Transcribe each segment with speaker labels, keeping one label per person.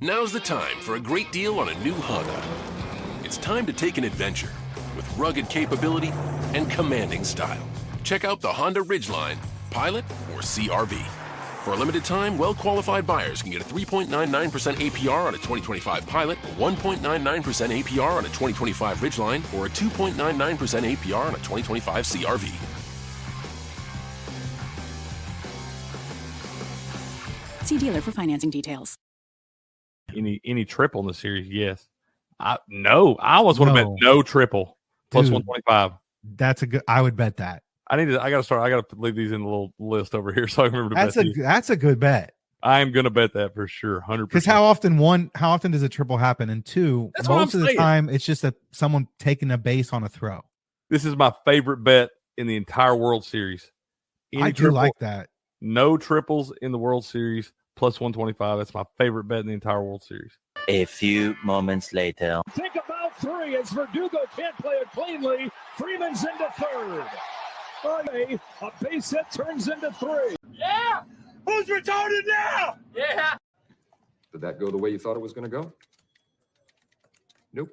Speaker 1: Now's the time for a great deal on a new Honda. It's time to take an adventure with rugged capability and commanding style. Check out the Honda Ridgeline, Pilot, or CRV. For a limited time, well-qualified buyers can get a 3.99% APR on a 2025 Pilot, a 1.99% APR on a 2025 Ridgeline, or a 2.99% APR on a 2025 CRV.
Speaker 2: See dealer for financing details.
Speaker 3: Any triple in the series? Yes. I almost want to bet no triple plus 125.
Speaker 4: That's a good. I would bet that.
Speaker 3: I got to leave these in the little list over here so I can remember to bet these.
Speaker 4: That's a good bet.
Speaker 3: I am going to bet that for sure, 100%.
Speaker 4: Because how often does a triple happen? And two, most of the time it's just someone taking a base on a throw.
Speaker 3: This is my favorite bet in the entire World Series.
Speaker 4: I do like that.
Speaker 3: No triples in the World Series plus 125. That's my favorite bet in the entire World Series.
Speaker 5: A few moments later.
Speaker 6: Think about three as Verdugo can't play it cleanly. Freeman's into third. A base hit turns into three.
Speaker 7: Yeah!
Speaker 6: Who's retarded now?
Speaker 7: Yeah!
Speaker 8: Did that go the way you thought it was going to go? Nope.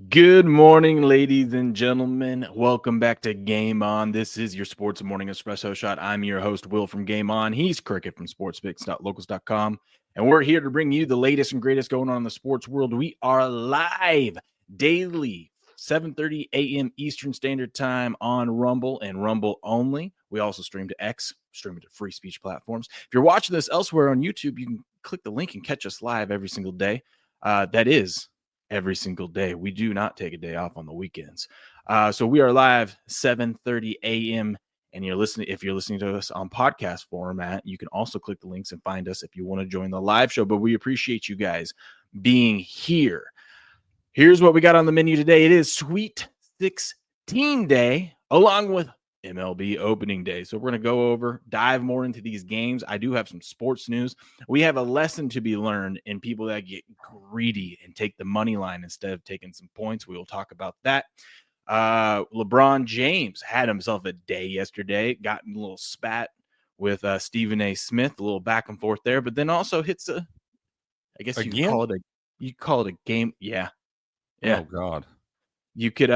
Speaker 9: Good morning, ladies and gentlemen. Welcome back to Game On. This is your Sports Morning Espresso Shot. I'm your host, Will from Game On. He's Cricket from sportspicks.locals.com. And we're here to bring you the latest and greatest going on in the sports world. We are live daily, 7:30 a.m. Eastern Standard Time on Rumble and Rumble only. We also stream to X, stream it to free speech platforms. If you're watching this elsewhere on YouTube, you can click the link and catch us live every single day. That is every single day. We do not take a day off on the weekends. So we are live 7:30 a.m. And if you're listening to us on podcast format, you can also click the links and find us if you want to join the live show. But we appreciate you guys being here. Here's what we got on the menu today. It is Sweet 16 Day along with MLB opening day. So we're going to dive more into these games. I do have some sports news. We have a lesson to be learned in people that get greedy and take the money line instead of taking some points. We will talk about that. LeBron James had himself a day yesterday, got in a little spat with Stephen A. Smith, a little back and forth there, but then also hits I guess you call it a game. Yeah.
Speaker 3: Oh God.
Speaker 9: You could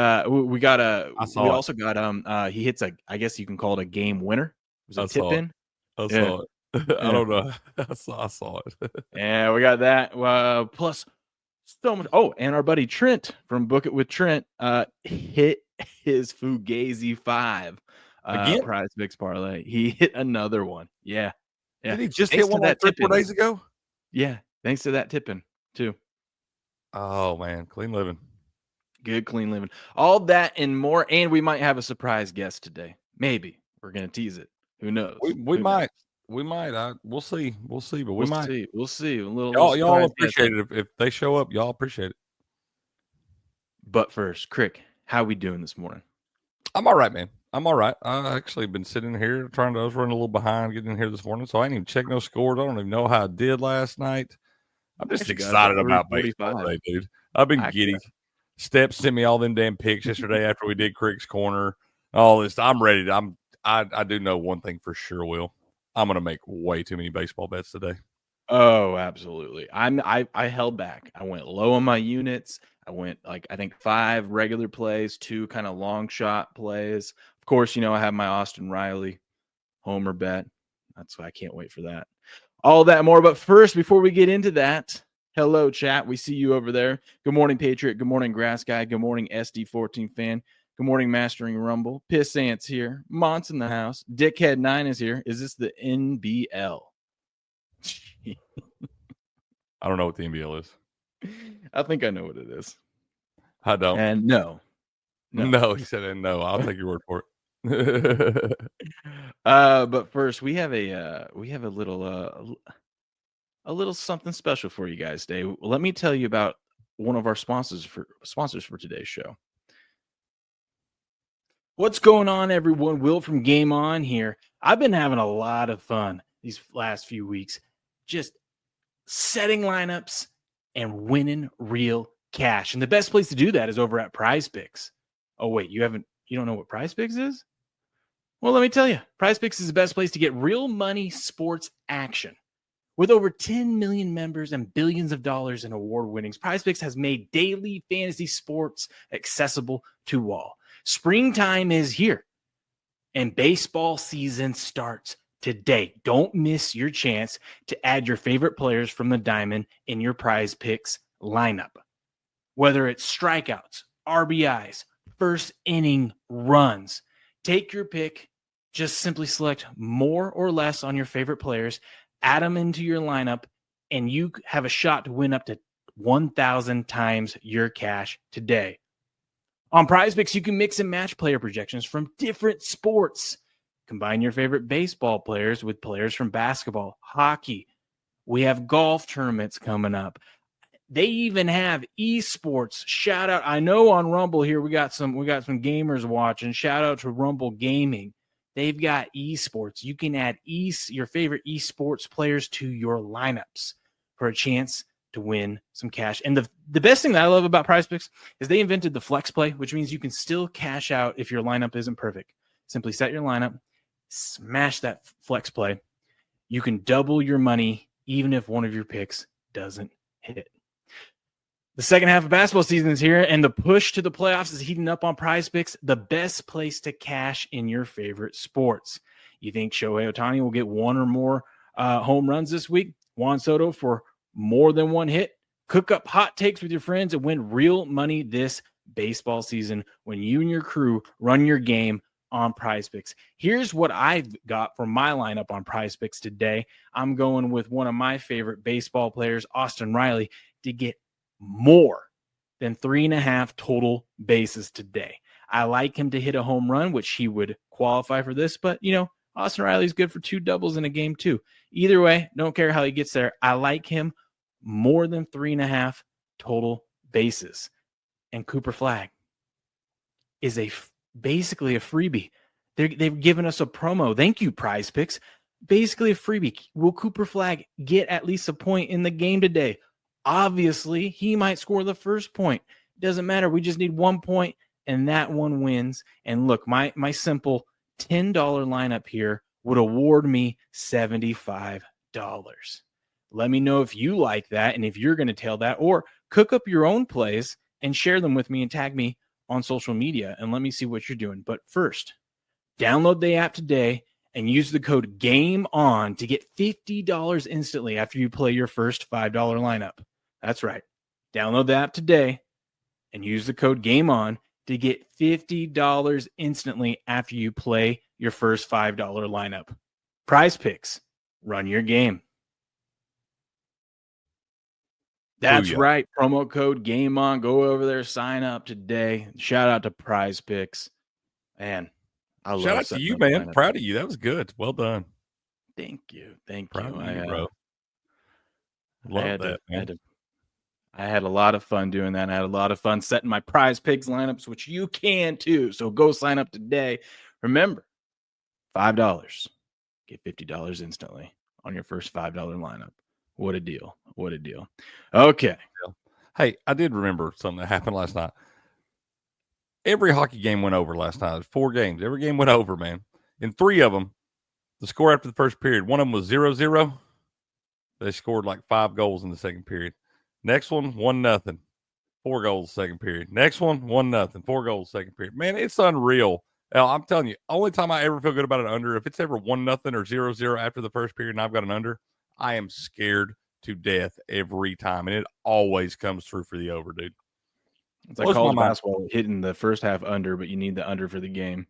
Speaker 9: he hits I guess you can call it a game winner. Was it tip in?
Speaker 3: I saw it. I don't know. I saw it.
Speaker 9: Yeah, we got that. Plus so much. Oh, and our buddy Trent from Book It with Trent hit his Fugazi 5 prize picks parlay. He hit another one. Yeah.
Speaker 3: Did he just hit one like 3 days ago?
Speaker 9: Yeah, thanks to that tipping too.
Speaker 3: Oh man, clean living.
Speaker 9: Good, clean living. All that and more. And we might have a surprise guest today. Maybe. We're going to tease it. Who knows?
Speaker 3: We might. We might. We'll see. We'll see. But we might.
Speaker 9: We'll see.
Speaker 3: Y'all appreciate it. If they show up, y'all appreciate it.
Speaker 9: But first, Crick, how we doing this morning?
Speaker 3: I'm all right, man. I'm all right. I actually been sitting here I was running a little behind getting in here this morning, so I ain't even checked no scores. I don't even know how I did last night. I'm just excited about baseball today, dude. I've been giddy. Steps sent me all them damn picks yesterday after we did Crick's Corner. All this. I'm ready. I do know one thing for sure, Will. I'm gonna make way too many baseball bets today.
Speaker 9: Oh, absolutely. I held back. I went low on my units. I went I think 5 regular plays, 2 kind of long shot plays. Of course, I have my Austin Riley homer bet. That's why I can't wait for that. All that more. But first, before we get into that, hello, chat. We see you over there. Good morning, Patriot. Good morning, Grass Guy. Good morning, SD14 fan. Good morning, Mastering Rumble. Piss Ants here. Mont's in the house. Dickhead 9 is here. Is this the NBL?
Speaker 3: I don't know what the NBL is.
Speaker 9: I think I know what it is.
Speaker 3: I don't.
Speaker 9: And no,
Speaker 3: he said, and no. I'll take your word for it.
Speaker 9: But first, we have a little something special for you guys today. Let me tell you about one of our sponsors for today's show. What's going on, everyone? Will from Game On here. I've been having a lot of fun these last few weeks, just setting lineups and winning real cash. And the best place to do that is over at Prize Picks. Oh, wait, you don't know what Prize Picks is? Well, let me tell you, Prize Picks is the best place to get real money sports action. With over 10 million members and billions of dollars in award winnings, PrizePicks has made daily fantasy sports accessible to all. Springtime is here, and baseball season starts today. Don't miss your chance to add your favorite players from the diamond in your PrizePicks lineup. Whether it's strikeouts, RBIs, first inning runs, take your pick. Just simply select more or less on your favorite players, add them into your lineup, and you have a shot to win up to 1,000 times your cash today. On PrizePicks, you can mix and match player projections from different sports. Combine your favorite baseball players with players from basketball, hockey. We have golf tournaments coming up. They even have esports. Shout out. I know on Rumble here we got some gamers watching. Shout out to Rumble Gaming. They've got esports. You can add your favorite esports players to your lineups for a chance to win some cash. And the best thing that I love about PrizePicks is they invented the flex play, which means you can still cash out if your lineup isn't perfect. Simply set your lineup, smash that flex play. You can double your money even if one of your picks doesn't hit. The second half of basketball season is here, and the push to the playoffs is heating up on PrizePicks, the best place to cash in your favorite sports. You think Shohei Ohtani will get one or more home runs this week? Juan Soto for more than one hit? Cook up hot takes with your friends and win real money this baseball season when you and your crew run your game on PrizePicks. Here's what I've got for my lineup on PrizePicks today. I'm going with one of my favorite baseball players, Austin Riley, to get more than 3.5 total bases today. I like him to hit a home run, which he would qualify for this, but Austin Riley's good for 2 doubles in a game too. Either way, don't care how he gets there. I like him more than 3.5 total bases. And Cooper Flagg is basically a freebie. They've given us a promo. Thank you, PrizePicks. Basically a freebie. Will Cooper Flagg get at least a point in the game today? Obviously, he might score the first point. Doesn't matter. We just need 1 point, and that one wins. And look, my simple $10 lineup here would award me $75. Let me know if you like that and if you're going to tail that, or cook up your own plays and share them with me and tag me on social media and let me see what you're doing. But first, download the app today and use the code GAMEON to get $50 instantly after you play your first $5 lineup. That's right. Download the app today and use the code GAMEON to get $50 instantly after you play your first $5 lineup. PrizePicks, run your game. That's right. Promo code GameOn. Go over there, sign up today. Shout out to PrizePicks. Man, I love
Speaker 3: shout out to you, man. Proud of you. That was good. Well done.
Speaker 9: Thank you.
Speaker 3: Proud of you, bro. Love that, man.
Speaker 9: I had a lot of fun doing that. I had a lot of fun setting my PrizePicks lineups, which you can too. So go sign up today. Remember, $5. Get $50 instantly on your first $5 lineup. What a deal. What a deal. Okay.
Speaker 3: Hey, I did remember something that happened last night. Every hockey game went over last night. 4 games. Every game went over, man. In 3 of them, the score after the first period, one of them was 0-0. They scored like 5 goals in the second period. Next one, 1-0. 4 goals second period. Next one, 1-0. 4 goals second period. Man, it's unreal. Now, I'm telling you, only time I ever feel good about an under, if it's ever 1-0 or 0-0 after the first period and I've got an under, I am scared to death every time. And it always comes through for the over, dude.
Speaker 9: It's like college basketball hitting the first half under, but you need the under for the game.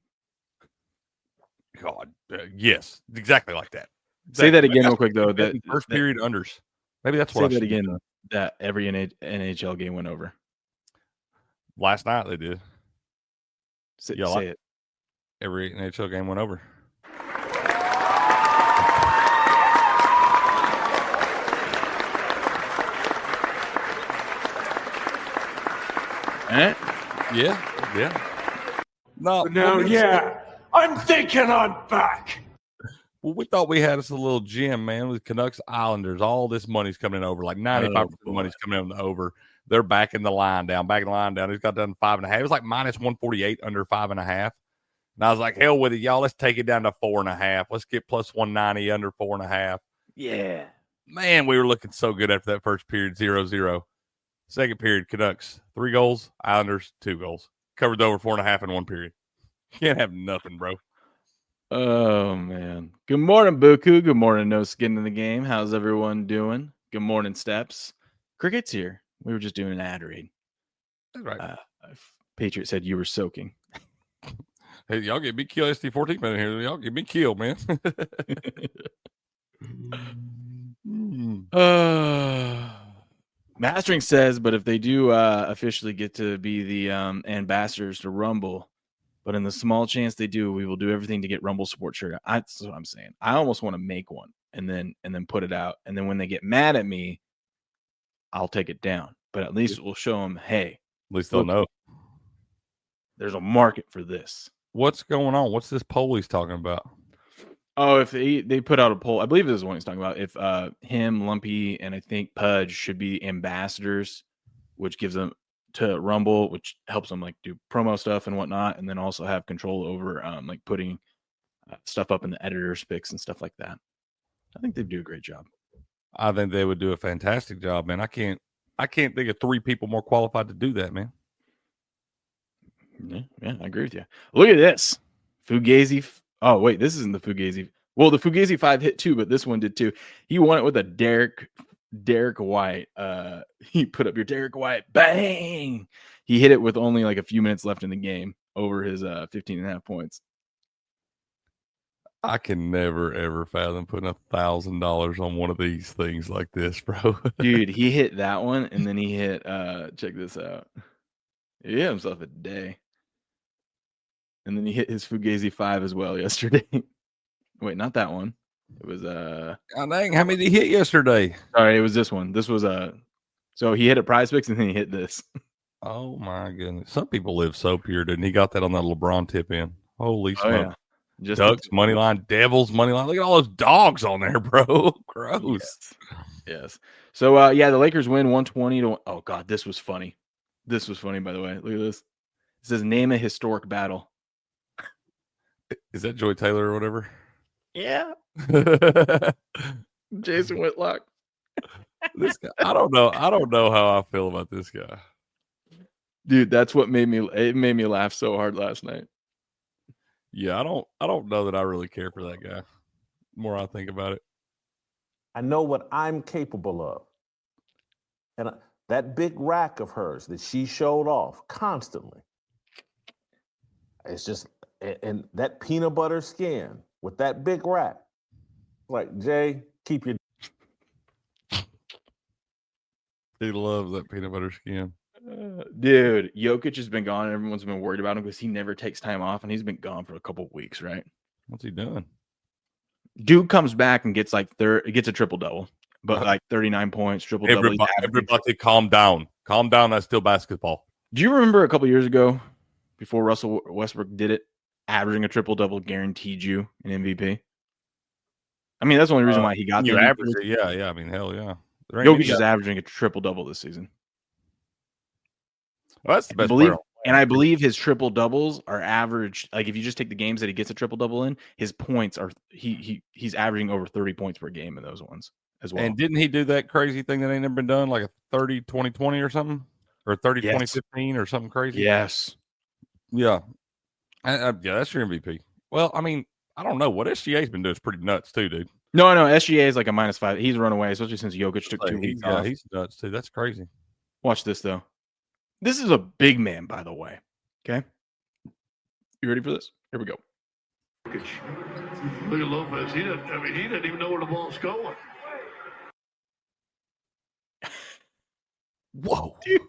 Speaker 3: God, yes, exactly like that.
Speaker 9: Say that again real quick, though.
Speaker 3: That first period unders. Maybe that's what
Speaker 9: I should do. Again. That every NHL game went over.
Speaker 3: Last night they did.
Speaker 9: Say it.
Speaker 3: Every NHL game went over. Yeah.
Speaker 6: No, I'm thinking I'm back.
Speaker 3: Well, we thought we had us a little gem, man, with Canucks Islanders. All this money's coming in over, like 95% of the money's coming in over. They're backing the line down. He's got done 5.5. It was like minus 148 under 5.5. And I was like, hell with it, y'all. Let's take it down to 4.5. Let's get plus 190 under 4.5.
Speaker 9: Yeah.
Speaker 3: Man, we were looking so good after that first period, 0-0. Second period, Canucks, 3 goals. Islanders, 2 goals. Covered the over 4.5 in 1 period. Can't have nothing, bro.
Speaker 9: Oh, man. Good morning, Buku. Good morning, No Skin in the Game. How's everyone doing? Good morning, Steps. Cricket's here. We were just doing an ad read.
Speaker 3: That's right.
Speaker 9: Patriot said you were soaking.
Speaker 3: Hey, y'all get me killed. ST14 man here. Y'all get me killed, man.
Speaker 9: Mastering says, but if they do officially get to be the ambassadors to Rumble, but in the small chance they do, we will do everything to get Rumble support shirt. That's what I'm saying. I almost want to make one and then put it out. And then when they get mad at me, I'll take it down. But at least we'll show them, hey,
Speaker 3: at least they'll know.
Speaker 9: There's a market for this.
Speaker 3: What's going on? What's this poll he's talking about?
Speaker 9: Oh, if they put out a poll, I believe this is what he's talking about. If him, Lumpy, and I think Pudge should be ambassadors, which gives them to Rumble, which helps them like do promo stuff and whatnot, and then also have control over like putting stuff up in the editor's picks and stuff like that. I think they'd do a great job.
Speaker 3: I think they would do a fantastic job, man. I can't think of 3 people more qualified to do that, man.
Speaker 9: Yeah, I agree with you. Look at this. Fugazi. Oh, wait, this isn't the Fugazi. Well, the Fugazi 5 hit too, but this one did too. He won it with a Derek White. He put up your Derek White. Bang! He hit it with only like a few minutes left in the game over his 15.5 points.
Speaker 3: I can never, ever fathom putting $1,000 on one of these things like this, bro.
Speaker 9: Dude, he hit that one, and then he hit, check this out. He hit himself a day. And then he hit his Fugazi 5 as well yesterday. Wait, not that one. It was
Speaker 3: God dang, how many did he hit yesterday?
Speaker 9: Sorry, it was this one. This was so he hit a Prize Picks and then he hit this.
Speaker 3: Oh my goodness. Some people live so pure, didn't he? Got that on that LeBron tip in. Holy smoke. Yeah. Ducks money line, Devils money line. Look at all those dogs on there, bro. Gross.
Speaker 9: Yes. So yeah, the Lakers win 120 to oh god, this was funny. This was funny, by the way. Look at this. It says name a historic battle.
Speaker 3: Is that Joy Taylor or whatever?
Speaker 9: Yeah. Jason Whitlock.
Speaker 3: This guy, I don't know how I feel about this guy.
Speaker 9: Dude, that's what made me laugh so hard last night.
Speaker 3: Yeah, I don't know that I really care for that guy. The more I think about it.
Speaker 7: I know what I'm capable of. And that big rack of hers that she showed off constantly. It's just, and that peanut butter skin with that big rack. Like, Jay, keep your.
Speaker 3: He loves that peanut butter skin.
Speaker 9: Dude, Jokic has been gone. Everyone's been worried about him because he never takes time off, and he's been gone for a couple of weeks, right?
Speaker 3: What's he doing?
Speaker 9: Dude comes back and gets like gets a triple double, but like 39 points, triple double.
Speaker 3: Everybody, calm down. Calm down. That's still basketball.
Speaker 9: Do you remember a couple years ago, before Russell Westbrook did it, averaging a triple double guaranteed you an MVP? I mean, that's the only reason why he got the
Speaker 3: average. Yeah. I mean, hell yeah.
Speaker 9: Jokic is averaging a triple double this season.
Speaker 3: Well, that's the best player.
Speaker 9: And I believe his triple doubles are averaged. Like if you just take the games that he gets a triple double in, his points are he's averaging over 30 points per game in those ones as well.
Speaker 3: And didn't he do that crazy thing that ain't never been done, like a 30-20-20 or something, or 30-20-15 or something crazy?
Speaker 9: Yes.
Speaker 3: Yeah. Yeah, that's your MVP. Well, I mean, I don't know what SGA's been doing. Is pretty nuts too, dude.
Speaker 9: No, SGA is like a -5. He's run away, especially since Jokic took 2 weeks off.
Speaker 3: Yeah, he's nuts too. That's crazy.
Speaker 9: Watch this though. This is a big man, by the way. Okay. You ready for this? Here we go.
Speaker 10: Look at Lopez. He doesn't even know where the ball's going.
Speaker 9: Whoa. Dude.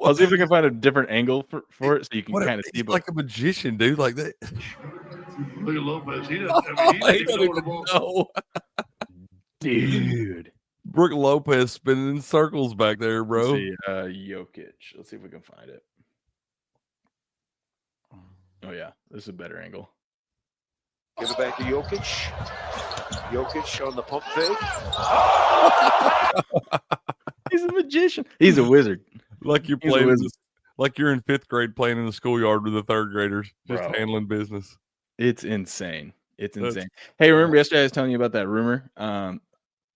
Speaker 9: I'll see if we can find a different angle for it so you can kind of see.
Speaker 3: He's like a magician, dude. Like that.
Speaker 10: Look at Lopez. He doesn't even know where the ball's going.
Speaker 9: Dude.
Speaker 3: Brook Lopez spinning in circles back there, bro.
Speaker 9: Let's see, Jokic. Let's see if we can find it. Oh, yeah. This is a better angle.
Speaker 11: Give it back to Jokic. Jokic on the pump fake.
Speaker 9: He's a magician. He's a wizard.
Speaker 3: Like you're playing, like you're in 5th grade playing in the schoolyard with the 3rd graders, just handling business.
Speaker 9: It's insane. It's insane. Hey, remember yesterday I was telling you about that rumor?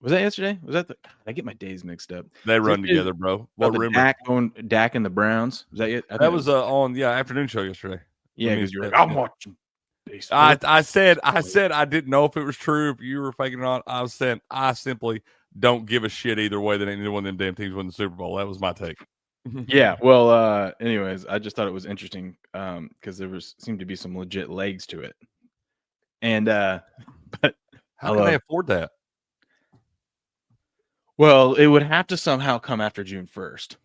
Speaker 9: Was that yesterday? Was that the? I get my days mixed up.
Speaker 3: They run together, bro.
Speaker 9: What Dak and the Browns? Was that it?
Speaker 3: That was on afternoon show yesterday.
Speaker 9: Yeah, because you're like, I'm watching.
Speaker 3: I said I didn't know if it was true, if you were faking it or not. I simply don't give a shit either way that any one of them damn teams win the Super Bowl. That was my take.
Speaker 9: Yeah. Well, anyways, I just thought it was interesting because there seemed to be some legit legs to it. And but
Speaker 3: how can they afford that?
Speaker 9: Well, it would have to somehow come after June 1st.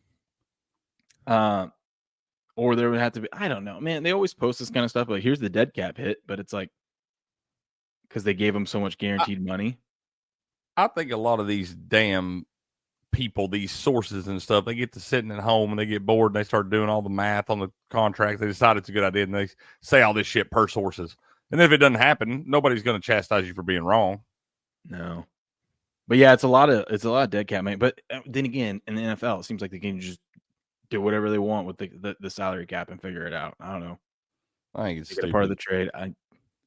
Speaker 9: Or there would have to be, I don't know, man. They always post this kind of stuff. Like, here's the dead cap hit, but it's like because they gave them so much guaranteed money.
Speaker 3: I think a lot of these damn people, these sources and stuff, they get to sitting at home and they get bored and they start doing all the math on the contract. They decide it's a good idea and they say all this shit per sources. And then if it doesn't happen, nobody's going to chastise you for being wrong.
Speaker 9: No. But yeah, it's a lot of dead cap, man. But then again, in the NFL, it seems like they can just do whatever they want with the salary cap and figure it out. I don't know.
Speaker 3: I think it's
Speaker 9: part of the trade.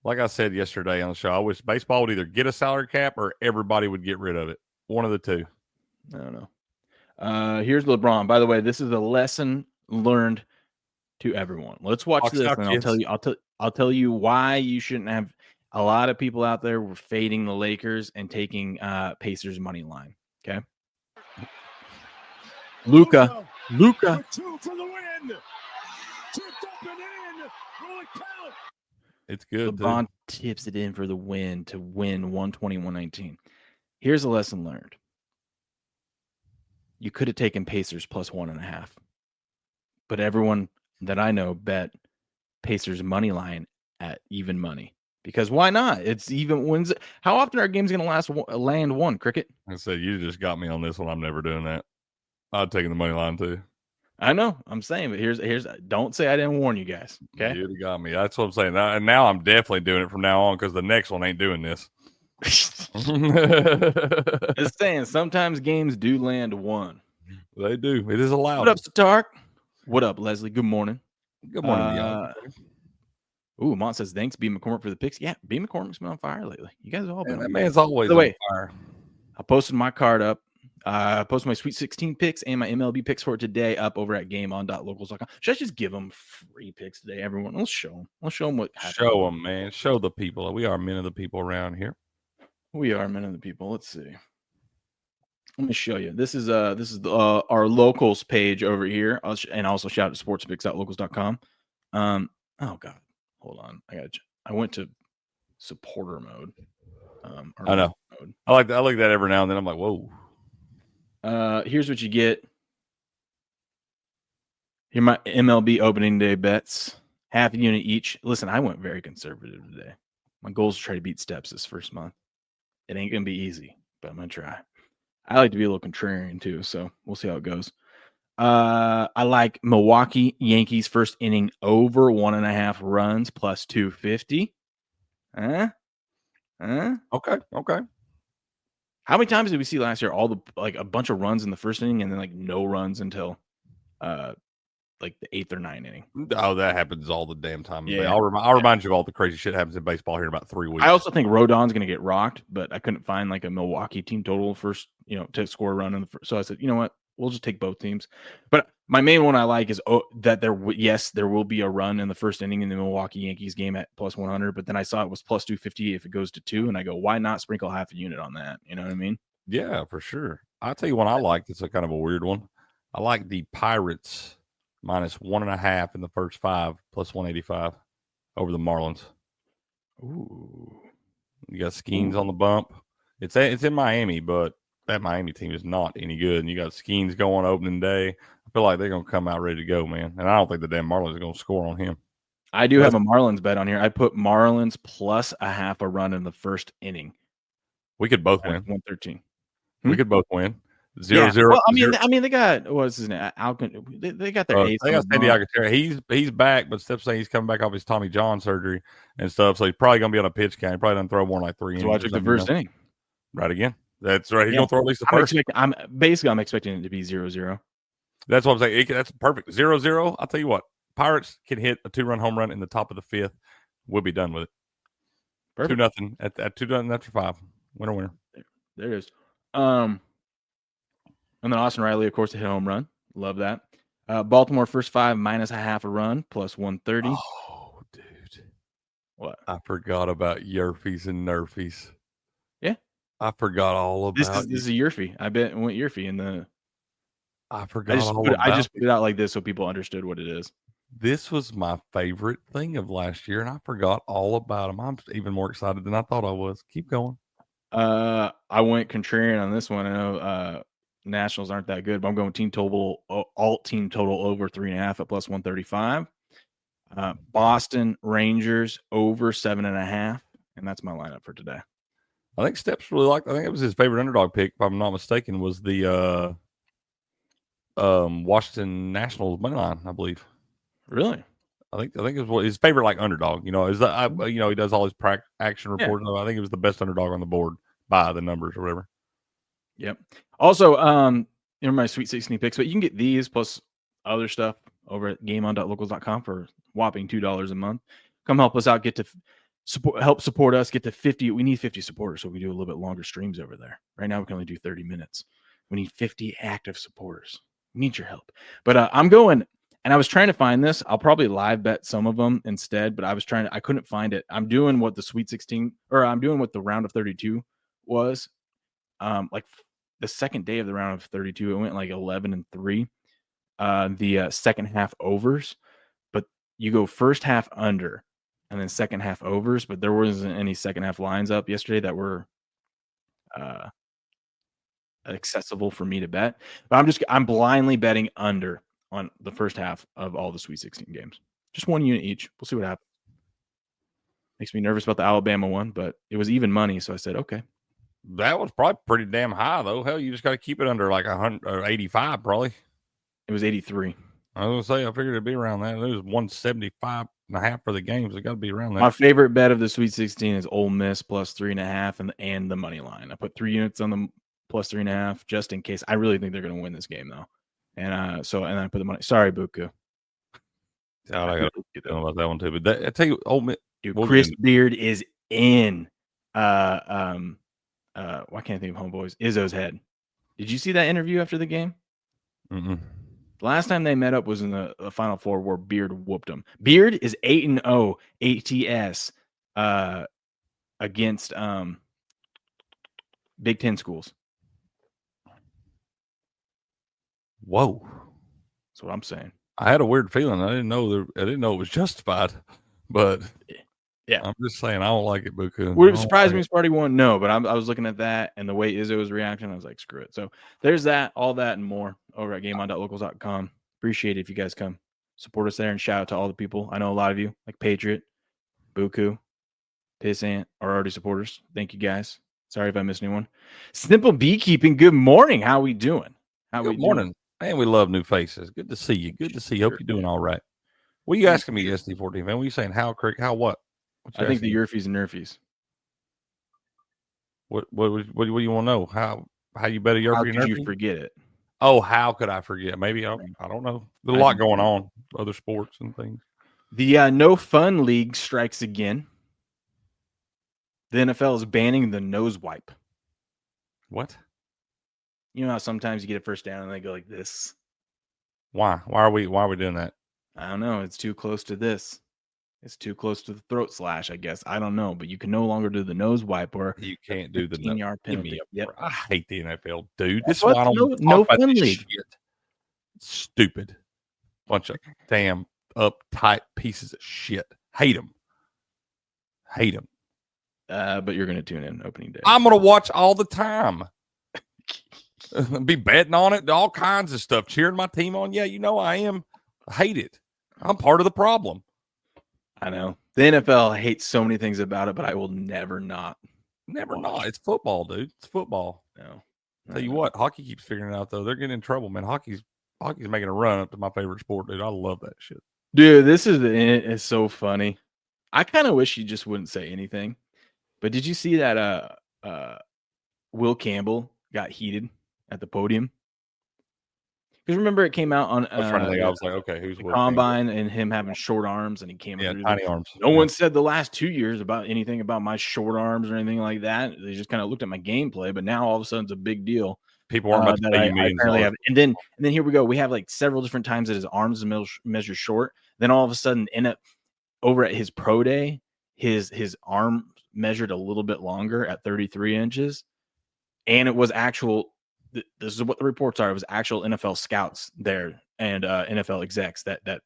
Speaker 3: Like I said yesterday on the show, I wish baseball would either get a salary cap or everybody would get rid of it. One of the two.
Speaker 9: I don't know. Here's LeBron. By the way, this is a lesson learned to everyone. Let's watch this, and I'll tell you why you shouldn't have. A lot of people out there were fading the Lakers and taking Pacers money line. Okay. Luka.
Speaker 6: Two for the win. Tipped up and in. Will it count?
Speaker 3: It's good.
Speaker 9: LeBron tips it in for the win to win 120-119. Here's a lesson learned. You could have taken Pacers plus 1.5. But everyone that I know bet Pacers money line at even money. Because why not? It's even wins. How often are games going to land one, Cricket?
Speaker 3: I said, you just got me on this one. I'm never doing that. I'd taking the money line too.
Speaker 9: I know. I'm saying, but here's. Don't say I didn't warn you guys. Okay,
Speaker 3: you got me. That's what I'm saying. And now I'm definitely doing it from now on because the next one ain't doing this.
Speaker 9: Just saying. Sometimes games do land one.
Speaker 3: They do. It is allowed.
Speaker 9: What up, Stark? What up, Leslie? Good morning.
Speaker 3: Good morning, y'all.
Speaker 9: Ooh, Mont says thanks, B. McCormick, for the picks. Yeah, B. McCormick's been on fire lately. You guys have all been.
Speaker 3: That man's always on fire.
Speaker 9: I posted my card up. I posted my Sweet 16 picks and my MLB picks for today up over at GameOn.locals.com. Should I just give them free picks today, everyone? Let's show them. Let's show them what happened.
Speaker 3: Show them, man. Show the people. We are men of the people around here.
Speaker 9: We are men of the people. Let's see. Let me show you. This is our locals page over here, and also shout out to sportspicks.locals.com. Oh God, hold on. I went to supporter mode.
Speaker 3: I know. Mode. I like that every now and then. I'm like, whoa.
Speaker 9: Here's what you get. Here my MLB opening day bets. Half a unit each. Listen, I went very conservative today. My goal is to try to beat Steps this first month. It ain't gonna be easy, but I'm gonna try. I like to be a little contrarian too, so we'll see how it goes. I like Milwaukee Yankees first inning over 1.5 runs plus 250.
Speaker 3: Okay.
Speaker 9: How many times did we see last year a bunch of runs in the first inning and then no runs until the 8th or 9th inning?
Speaker 3: Oh, that happens all the damn time.
Speaker 9: Yeah.
Speaker 3: I'll remind you of all the crazy shit happens in baseball here in about 3 weeks.
Speaker 9: I also think Rodon's going to get rocked, but I couldn't find a Milwaukee team total first, to score a run in the first. So I said, you know what? We'll just take both teams. But my main one I like is that there will be a run in the first inning in the Milwaukee Yankees game at plus 100. But then I saw it was plus 250 if it goes to 2, and I go, why not sprinkle half a unit on that? You know what I mean?
Speaker 3: Yeah, for sure. I'll tell you one I like. It's a kind of a weird one. I like the Pirates minus 1.5 in the first 5 plus 185 over the Marlins.
Speaker 9: Ooh,
Speaker 3: you got Skeens on the bump. It's in Miami, but that Miami team is not any good. And you got Skeens going opening day. I feel like they're going to come out ready to go, man. And I don't think the damn Marlins are going to score on him.
Speaker 9: I do have a Marlins bet on here. I put Marlins plus 0.5 run in the first inning.
Speaker 3: We could both win.
Speaker 9: 113.
Speaker 3: We could both win. 0-0.
Speaker 9: Well, I mean, they got what's his name? They got their ace.
Speaker 3: They got Sandy Alcantara. He's back, but Steph's saying he's coming back off his Tommy John surgery and stuff. So he's probably going to be on a pitch count. He probably doesn't throw more than 3 innings.
Speaker 9: So I took the first inning.
Speaker 3: Right again. That's right. He's going to throw at least the first.
Speaker 9: I'm expecting it to be 0-0.
Speaker 3: That's what I'm saying. That's perfect. 0-0. I'll tell you what. Pirates can hit a 2-run home run in the top of the 5th. We'll be done with it. Perfect. 2-0 at 2-0 after 5. Winner.
Speaker 9: There it is. And then Austin Riley, of course, to hit a home run. Love that. Baltimore first 5 minus a half a run plus 130.
Speaker 3: Oh, dude.
Speaker 9: What?
Speaker 3: I forgot about Yerfies and Nerfies.
Speaker 9: Yeah.
Speaker 3: I forgot all about
Speaker 9: this is a Yerfie. I bet it went Yerfie in the.
Speaker 3: I just
Speaker 9: put it out like this so people understood what it is.
Speaker 3: This was my favorite thing of last year, and I forgot all about them. I'm even more excited than I thought I was. Keep going.
Speaker 9: I went contrarian on this one. I know Nationals aren't that good, but I'm going team total, alt team total over 3.5 at plus 135. Boston Rangers over 7.5, and that's my lineup for today.
Speaker 3: I think Steps really liked. I think it was his favorite underdog pick, if I'm not mistaken, was the Washington Nationals money line, I believe.
Speaker 9: Really?
Speaker 3: I think it was his favorite like underdog. You know, he does all his action reports. Yeah. I think it was the best underdog on the board by the numbers or whatever.
Speaker 9: Yep. Also, my Sweet 16 picks, but you can get these plus other stuff over at gameon.locals.com for whopping $2 a month. Come help us out. Get to help support us. Get to 50. We need 50 supporters, so we do a little bit longer streams over there. Right now, we can only do 30 minutes. We need 50 active supporters. We need your help. But I'm going. And I was trying to find this. I'll probably live bet some of them instead, but I couldn't find it. I'm doing what the Sweet 16, or I'm doing what the round of 32 was. Like the second day of the round of 32, it went like 11-3. The second half overs, but you go first half under and then second half overs, but there wasn't any second half lines up yesterday that were accessible for me to bet. But I'm blindly betting under on the first half of all the Sweet 16 games. Just one unit each. We'll see what happens. Makes me nervous about the Alabama one, but it was even money, so I said, okay.
Speaker 3: That was probably pretty damn high, though. Hell, you just got to keep it under like 100 or 85, probably.
Speaker 9: It was 83.
Speaker 3: I was going to say, I figured it'd be around that. It was 175.5 for the games. It got to be around that.
Speaker 9: My favorite bet of the Sweet 16 is Ole Miss plus 3.5 and the money line. I put 3 units on the plus 3.5 just in case. I really think they're going to win this game, though. And I put the money. Sorry, Buku.
Speaker 3: I got to know about that one too. But I tell you,
Speaker 9: dude, Chris Beard is in. Why can't I think of Homeboys? Izzo's head. Did you see that interview after the game?
Speaker 3: Mm-mm.
Speaker 9: The last time they met up was in the Final Four where Beard whooped him. Beard is 8-0 ATS against Big Ten schools.
Speaker 3: Whoa.
Speaker 9: That's what I'm saying.
Speaker 3: I had a weird feeling. I didn't know it was justified, but
Speaker 9: yeah,
Speaker 3: I'm just saying I don't like it, Buku.
Speaker 9: Would it surprise me if Sparty won? No, but I was looking at that and the way Izzo was reacting, I was like, screw it. So there's that, all that, and more over at gameon.locals.com. Appreciate it if you guys come support us there, and shout out to all the people. I know a lot of you, like Patriot, Buku, Pissant, are already supporters. Thank you guys. Sorry if I missed anyone. Simple Beekeeping. Good morning. How we doing?
Speaker 3: Good morning. Man, we love new faces. Good to see you. Good to see you. Hope you're doing all right. What are you asking me, SD14, man? What are you saying? How what?
Speaker 9: I think the Yerfies and Nerfies.
Speaker 3: What do you want to know? How you bet a Yerfie and Nerfie?
Speaker 9: How could you forget it?
Speaker 3: Oh, how could I forget? Maybe I don't know. There's a lot going on, other sports and things.
Speaker 9: The No Fun League strikes again. The NFL is banning the nose wipe.
Speaker 3: What?
Speaker 9: You know how sometimes you get a first down and they go like this?
Speaker 3: Why? Why are we doing that?
Speaker 9: I don't know. It's too close to this. It's too close to the throat slash, I guess. I don't know. But you can no longer do the nose wipe or
Speaker 3: you can't do the
Speaker 9: 15-yard penalty.
Speaker 3: Yep. I hate the NFL, dude.
Speaker 9: This is why I don't
Speaker 3: no fun league. Shit. Stupid. Bunch of damn uptight pieces of shit. Hate them.
Speaker 9: But you're going to tune in opening day.
Speaker 3: I'm going to watch all the time. Be betting on it, all kinds of stuff, cheering my team on. Yeah, you know I am. I hate it. I'm part of the problem.
Speaker 9: I know. The NFL hates so many things about it, but I will never not.
Speaker 3: Never not. It's football, dude. It's football.
Speaker 9: No.
Speaker 3: Tell you what, hockey keeps figuring it out, though. They're getting in trouble, man. Hockey's making a run up to my favorite sport, dude. I love that shit.
Speaker 9: Dude, it's so funny. I kind of wish you just wouldn't say anything. But did you see that Will Campbell got heated at the podium? Because remember, it came out on
Speaker 3: I was trying to think. I was like, okay, who's Will
Speaker 9: combine and him having short arms, and he came through
Speaker 3: tiny arms.
Speaker 9: No one said the last 2 years about anything about my short arms or anything like that. They just kind of looked at my gameplay, but now all of a sudden it's a big deal.
Speaker 3: People aren't about to pay you millions.
Speaker 9: And then here we go. We have like several different times that his arms measured short. Then all of a sudden, over at his pro day, his arm measured a little bit longer at 33 inches, and it was actual. This is what the reports are. It was actual NFL scouts there and NFL execs that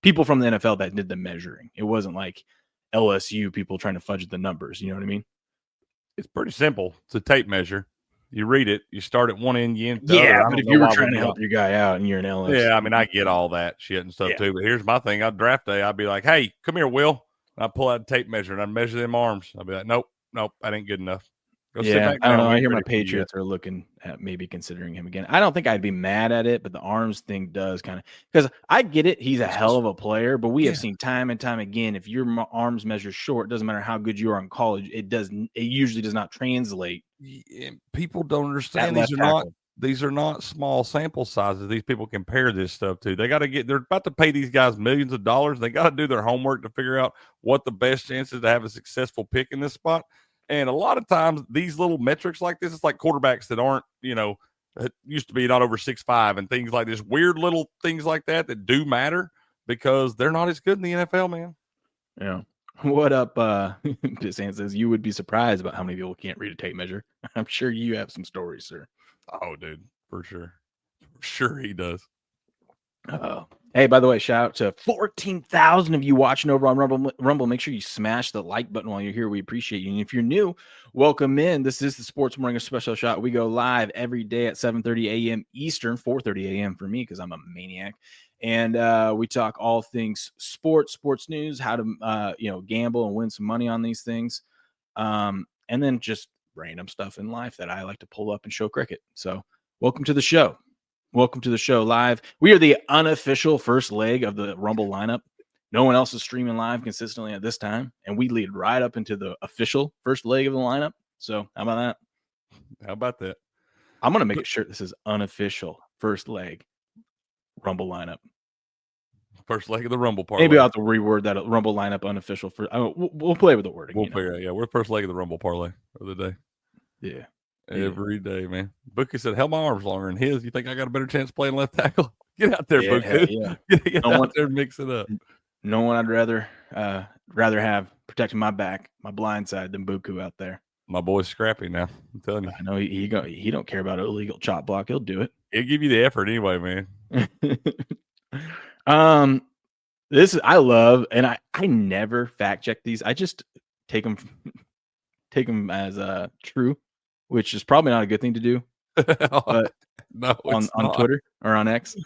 Speaker 9: people from the NFL that did the measuring. It wasn't like LSU people trying to fudge the numbers. You know what I mean?
Speaker 3: It's pretty simple. It's a tape measure. You read it. You start at one end, you end the other.
Speaker 9: But if you were trying to help your guy out and you're an LSU.
Speaker 3: Yeah, I mean, I get all that shit and stuff too. But here's my thing. On draft day, I'd be like, hey, come here, Will. And I'd pull out a tape measure and I'd measure them arms. I'd be like, nope, that ain't good enough.
Speaker 9: I don't know. I hear my Patriots are looking at maybe considering him again. I don't think I'd be mad at it, but the arms thing does kind of, because I get it. He's a hell of a player, but we have seen time and time again, if your arms measure short, it doesn't matter how good you are in college. It usually does not translate.
Speaker 3: People don't understand these are not small sample sizes. These people compare this stuff to. They're about to pay these guys millions of dollars. They got to do their homework to figure out what the best chances to have a successful pick in this spot. And a lot of times these little metrics like this, it's like quarterbacks that aren't, it used to be not over 6'5" and things like this, weird little things like that do matter because they're not as good in the NFL, man.
Speaker 9: Yeah. What up? Pisan says you would be surprised about how many people can't read a tape measure. I'm sure you have some stories, sir.
Speaker 3: Oh, dude, for sure. For sure he does.
Speaker 9: Hey, by the way, shout out to 14,000 of you watching over on Rumble. Make sure you smash the like button while you're here. We appreciate you. And if you're new, welcome in. This is the Sports Morning Espresso Shot. We go live every day at 7:30 a.m. Eastern, 4:30 a.m. for me because I'm a maniac. And we talk all things sports news, how to gamble and win some money on these things, and then just random stuff in life that I like to pull up and show cricket. So welcome to the show. Welcome to the show live. We are the unofficial first leg of the Rumble lineup. No one else is streaming live consistently at this time, and we lead right up into the official first leg of the lineup. So how about that?
Speaker 3: How about that?
Speaker 9: I'm going to make a shirt that says unofficial first leg Rumble lineup.
Speaker 3: First leg of the Rumble parlay.
Speaker 9: Maybe I'll have to reword that Rumble lineup unofficial. We'll play with the wording.
Speaker 3: We'll figure it out. Yeah, we're first leg of the Rumble parlay of the day.
Speaker 9: Yeah.
Speaker 3: Every day, man. Bookie said, hell, my arm's longer than his. You think I got a better chance playing left tackle? Get out there, Bookie.
Speaker 9: Yeah.
Speaker 3: Get out there and mix it up.
Speaker 9: No one I'd rather have protecting my back, my blind side, than Buku out there.
Speaker 3: My boy's scrappy now. I'm telling you.
Speaker 9: I know he don't care about illegal chop block. He'll do it.
Speaker 3: He'll give you the effort anyway, man.
Speaker 9: This I love, and I never fact check these. I just take them as true, which is probably not a good thing to do. But
Speaker 3: no,
Speaker 9: on Twitter or on X.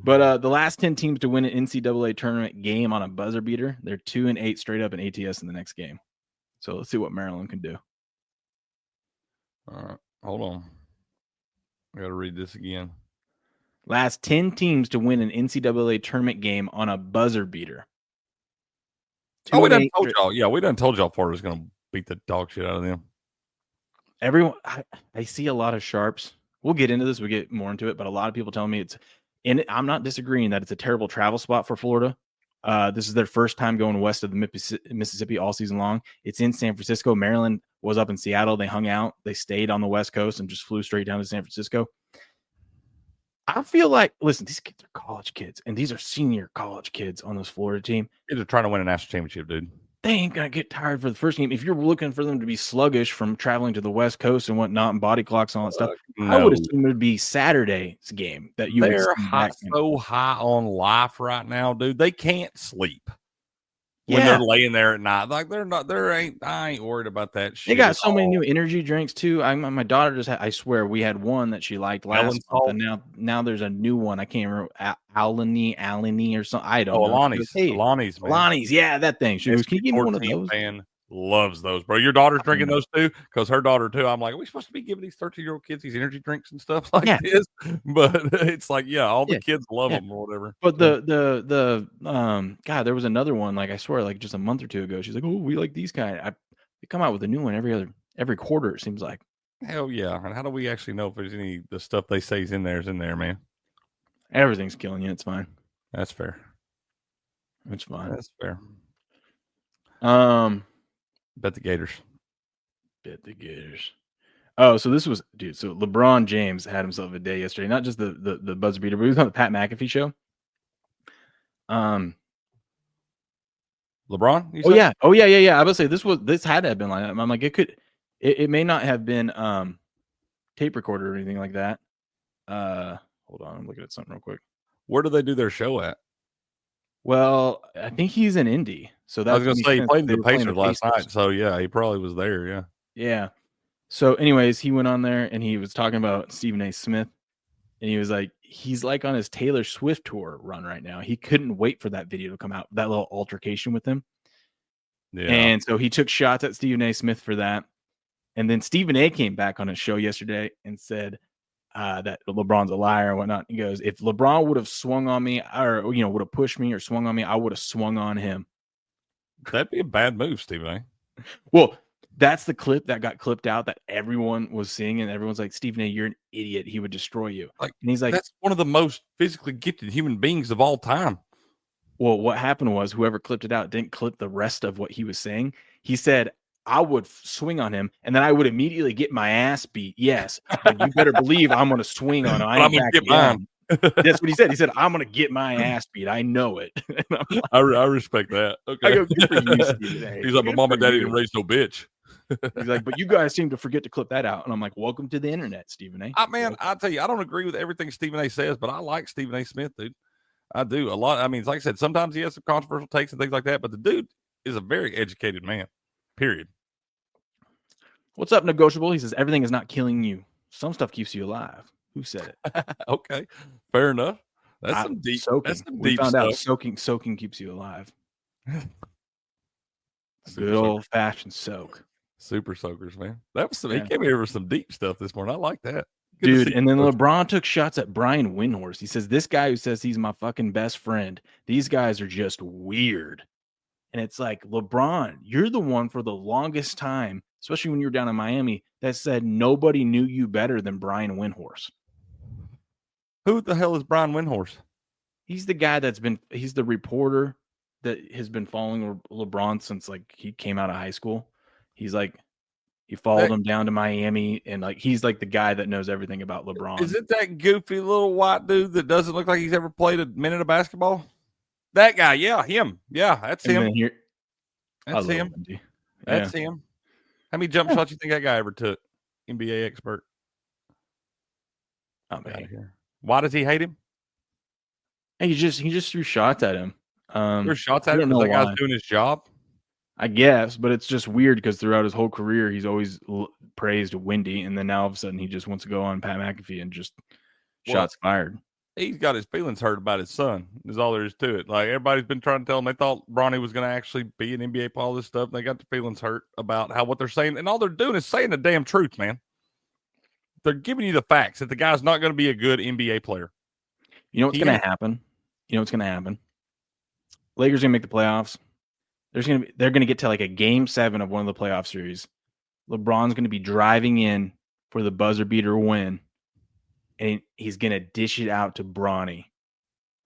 Speaker 9: But the last 10 teams to win an NCAA tournament game on a buzzer beater, they're 2-8 straight up in ATS in the next game. So let's see what Maryland can do.
Speaker 3: All right, hold on. I got to read this again.
Speaker 9: Last 10 teams to win an NCAA tournament game on a buzzer beater.
Speaker 3: We done told y'all. Yeah, we done told y'all Florida's going to beat the dog shit out of them.
Speaker 9: Everyone, I see a lot of sharps. We'll get into this. We get more into it, but a lot of people telling me I'm not disagreeing that it's a terrible travel spot for Florida. This is their first time going west of the Mississippi all season long. It's in San Francisco. Maryland was up in Seattle. They hung out. They stayed on the West Coast and just flew straight down to San Francisco. I feel like, listen, these kids are college kids, and these are senior college kids on this Florida team.
Speaker 3: They're trying to win a national championship, dude.
Speaker 9: They ain't going to get tired for the first game. If you're looking for them to be sluggish from traveling to the West Coast and whatnot and body clocks and all that stuff, no. I would assume it would be Saturday's game that you
Speaker 3: They're so high on life right now, dude. They can't sleep when they're laying there at night. Like I ain't worried about that shit.
Speaker 9: They got so many new energy drinks too. My daughter just I swear we had one that she liked last month, and now there's a new one. I can't remember Alani or something. I don't know. Alani's, yeah, that thing. She goes, can you give me one of those?
Speaker 3: Man loves those, bro. Your daughter's drinking those too, because her daughter too. I'm like, are we supposed to be giving these 13-year-old kids these energy drinks and stuff like this? But it's like, all the kids love them or whatever.
Speaker 9: But the God, there was another one. Like I swear, like just a month or two ago, she's like, oh, we like these kind. They come out with a new one every quarter. It seems like.
Speaker 3: Hell yeah! And how do we actually know if there's the stuff they say is in there, man?
Speaker 9: Everything's killing you. It's fine.
Speaker 3: That's fair.
Speaker 9: It's fine.
Speaker 3: That's fair. Bet the Gators.
Speaker 9: Bet the Gators. Oh, so this was, dude. So LeBron James had himself a day yesterday. Not just the buzzer beater, but he was on the Pat McAfee show.
Speaker 3: LeBron?
Speaker 9: Oh yeah. I would say this had to have been like that. I'm like, it may not have been tape recorded or anything like that. Hold on, I'm looking at something real quick.
Speaker 3: Where do they do their show at?
Speaker 9: Well, I think he's in Indy. So that's
Speaker 3: I was going to say he played the Pacers last night. So yeah, he probably was there. Yeah.
Speaker 9: Yeah. So, anyways, he went on there and he was talking about Stephen A. Smith, and he was like, he's like on his Taylor Swift tour run right now. He couldn't wait for that video to come out, that little altercation with him. Yeah. And so he took shots at Stephen A. Smith for that. And then Stephen A. came back on his show yesterday and said that LeBron's a liar and whatnot. He goes, if LeBron would have swung on me or, would have pushed me or swung on me, I would have swung on him.
Speaker 3: That'd be a bad move, Stephen A.
Speaker 9: Well, that's the clip that got clipped out that everyone was seeing, and everyone's like, Stephen A., you're an idiot. He would destroy you.
Speaker 3: Like,
Speaker 9: and he's like,
Speaker 3: that's one of the most physically gifted human beings of all time.
Speaker 9: Well, what happened was whoever clipped it out didn't clip the rest of what he was saying. He said, I would swing on him, and then I would immediately get my ass beat. Yes, but you better believe I'm going to swing on him.
Speaker 3: I'm going to get mine.
Speaker 9: That's what he said. He said, I'm going to get my ass beat. I know it.
Speaker 3: Like, I respect that. Okay.
Speaker 9: I go, good for you, Stephen A.
Speaker 3: He's like, my mom and daddy didn't raise no bitch.
Speaker 9: He's like, but you guys seem to forget to clip that out. And I'm like, welcome to the internet, Stephen A.
Speaker 3: I'll tell you, I don't agree with everything Stephen A. says, but I like Stephen A. Smith, dude. I do a lot. I mean, like I said, sometimes he has some controversial takes and things like that, but the dude is a very educated man, period.
Speaker 9: What's up, Negotiable? He says, everything is not killing you. Some stuff keeps you alive. Who said it?
Speaker 3: Okay, fair enough. That's some deep.
Speaker 9: Soaking.
Speaker 3: That's some
Speaker 9: we
Speaker 3: deep
Speaker 9: found
Speaker 3: stuff.
Speaker 9: out soaking keeps you alive. Good old fashioned soak.
Speaker 3: Super soakers, man. That was some. He came here with some deep stuff this morning. I like that,
Speaker 9: dude. And then LeBron took shots at Brian Windhorst. He says, this guy who says he's my fucking best friend, these guys are just weird. And it's like, LeBron, you're the one for the longest time, especially when you were down in Miami, that said nobody knew you better than Brian Windhorst.
Speaker 3: Who the hell is Brian Windhorst?
Speaker 9: He's the guy he's the reporter that has been following LeBron since like he came out of high school. He's like, he followed him down to Miami, and like he's like the guy that knows everything about LeBron.
Speaker 3: Is it that goofy little white dude that doesn't look like he's ever played a minute of basketball? That guy, yeah, him. Yeah, that's him. That's him. That's him. How many jump shots you think that guy ever took? NBA expert.
Speaker 9: Oh man.
Speaker 3: Why does he hate him?
Speaker 9: He just threw shots at him.
Speaker 3: Threw shots at him because that guy's doing his job?
Speaker 9: I guess, but it's just weird because throughout his whole career, he's always praised Wendy, and then now all of a sudden he just wants to go on Pat McAfee and just shots fired.
Speaker 3: He's got his feelings hurt about his son, is all there is to it. Like, everybody's been trying to tell him they thought Bronny was going to actually be an NBA player, all this stuff. And they got their feelings hurt about what they're saying. And all they're doing is saying the damn truth, man. They're giving you the facts that the guy's not going to be a good NBA player.
Speaker 9: You know what's going to happen? Lakers going to make the playoffs. They're going to get to like a game 7 of one of the playoff series. LeBron's going to be driving in for the buzzer beater win. And he's going to dish it out to Bronny,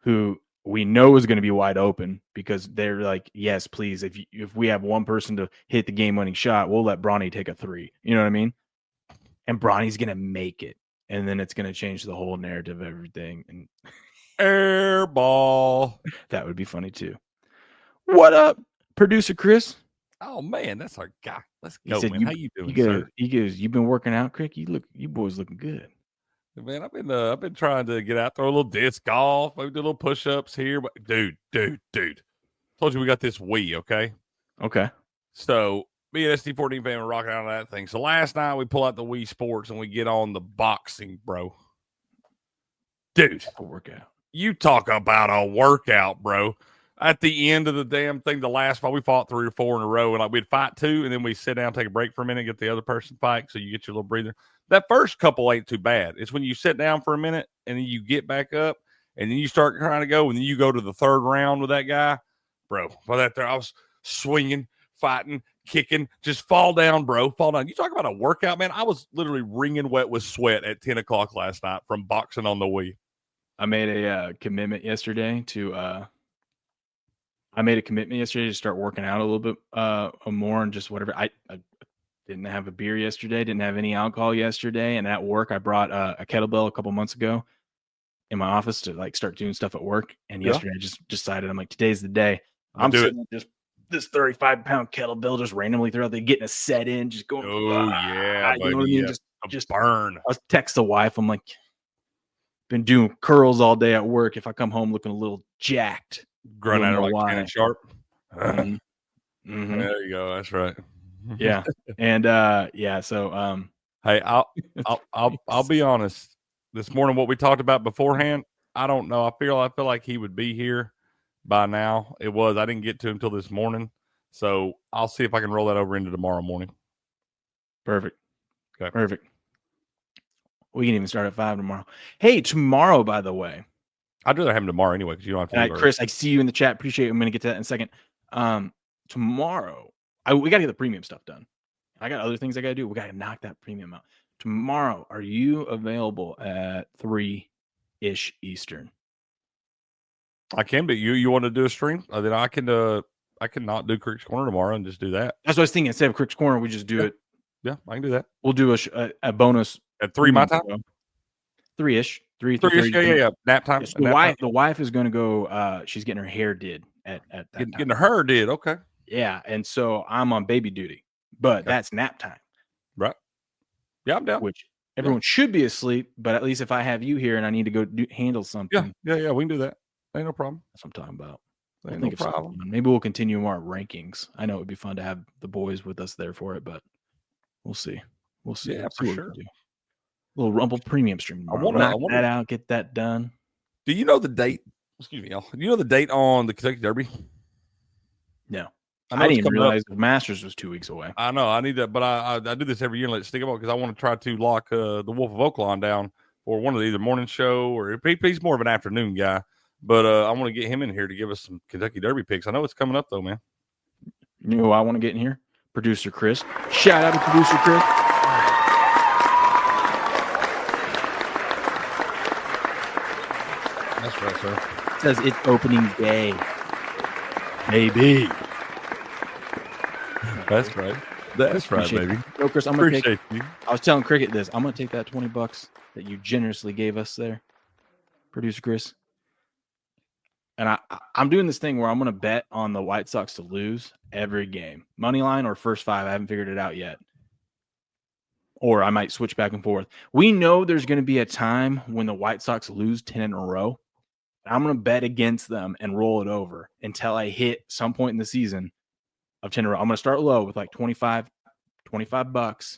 Speaker 9: who we know is going to be wide open because they're like, yes, please. If we have one person to hit the game-winning shot, we'll let Bronny take a 3. You know what I mean? And Bronny's going to make it. And then it's going to change the whole narrative of everything. And
Speaker 3: air ball.
Speaker 9: That would be funny too. What up, producer Chris?
Speaker 3: Oh man, that's our guy. Let's go, man. How you doing,
Speaker 9: sir? He goes, you've been working out, Crick? You boys looking good.
Speaker 3: Man, I've been trying to get out, throw a little disc golf, maybe do a little push-ups here. But dude. Told you we got this Wii, okay?
Speaker 9: Okay.
Speaker 3: So me and SD14 fan were rocking out of that thing. So last night we pull out the Wii Sports and we get on the boxing, bro. Dude.
Speaker 9: A workout.
Speaker 3: You talk about a workout, bro. At the end of the damn thing, the last fight, we fought 3 or 4 in a row, and like we'd fight 2, and then we sit down, take a break for a minute, get the other person fight, so you get your little breather. That first couple ain't too bad. It's when you sit down for a minute, and then you get back up, and then you start trying to go, and then you go to the third round with that guy, bro. By that there, I was swinging, fighting, kicking, just fall down, bro, fall down. You talk about a workout, man. I was literally wringing wet with sweat at 10 o'clock last night from boxing on the Wii.
Speaker 9: I made a commitment yesterday to start working out a little bit more and just whatever. I didn't have a beer yesterday, didn't have any alcohol yesterday, and at work I brought a kettlebell a couple months ago in my office to like start doing stuff at work. And yesterday I just decided, I'm like, today's the day. I'm sitting with just this 35-pound kettlebell just randomly throughout the getting a set in, just going.
Speaker 3: Oh yeah,
Speaker 9: you know what I mean? Just
Speaker 3: burn.
Speaker 9: I text the wife. I'm like, been doing curls all day at work. If I come home looking a little jacked,
Speaker 3: grunt at her like Shannon Sharp.
Speaker 9: Mm-hmm.
Speaker 3: There you go. That's right.
Speaker 9: Yeah, and So
Speaker 3: hey, I'll be honest. This morning, what we talked about beforehand, I don't know. I feel like he would be here by now. I didn't get to him until this morning, so I'll see if I can roll that over into tomorrow morning.
Speaker 9: Perfect.
Speaker 3: Okay.
Speaker 9: Perfect. We can even start at 5 tomorrow. Hey, tomorrow, by the way,
Speaker 3: I'd rather have him tomorrow anyway because you don't have to.
Speaker 9: Chris, I see you in the chat. Appreciate it. I'm going to get to that in a second. Tomorrow, we got to get the premium stuff done. I got other things I got to do. We got to knock that premium out. Tomorrow, are you available at 3-ish Eastern?
Speaker 3: I can be. You want to do a stream? Then I can not do Crick's Corner tomorrow and just do that.
Speaker 9: That's what I was thinking. Instead of Crick's Corner, we just do it.
Speaker 3: Yeah, I can do that.
Speaker 9: We'll do a bonus
Speaker 3: at 3 my time.
Speaker 9: 3-ish.
Speaker 3: 3-ish. Yeah. Nap time.
Speaker 9: Yes, the wife is going to go. She's getting her hair did at that time.
Speaker 3: Getting her hair did. Okay.
Speaker 9: Yeah, and so I'm on baby duty, but that's nap time.
Speaker 3: Right. Yeah, I'm down.
Speaker 9: Which everyone should be asleep, but at least if I have you here and I need to go handle something.
Speaker 3: Yeah, we can do that. Ain't no problem.
Speaker 9: That's what I'm talking about.
Speaker 3: Ain't no problem.
Speaker 9: Maybe we'll continue our rankings. I know it would be fun to have the boys with us there for it, but we'll see. We'll see.
Speaker 3: Yeah, for sure.
Speaker 9: A little Rumble premium stream.
Speaker 3: I want to knock
Speaker 9: that out, get that done.
Speaker 3: Do you know the date? Excuse me, y'all. Do you know the date on the Kentucky Derby?
Speaker 9: No. I didn't even realize the Masters was 2 weeks away.
Speaker 3: I know. I need that, but I do this every year and let it stick up because I want to try to lock the Wolf of Oaklawn down for one of the either morning show or he's more of an afternoon guy. But I want to get him in here to give us some Kentucky Derby picks. I know it's coming up though, man.
Speaker 9: You know who I want to get in here? Producer Chris. Shout out to Producer Chris.
Speaker 3: That's right, sir.
Speaker 9: It says it's opening day. Maybe.
Speaker 3: That's right. That's right, baby.
Speaker 9: No, Chris, I'm gonna take you. I was telling Cricket this. I'm gonna take that $20 that you generously gave us there, Producer Chris. And I'm doing this thing where I'm gonna bet on the White Sox to lose every game, money line or first 5. I haven't figured it out yet. Or I might switch back and forth. We know there's going to be a time when the White Sox lose 10 in a row. I'm going to bet against them and roll it over until I hit some point in the season of 10 in a row. I'm going to start low with like $25.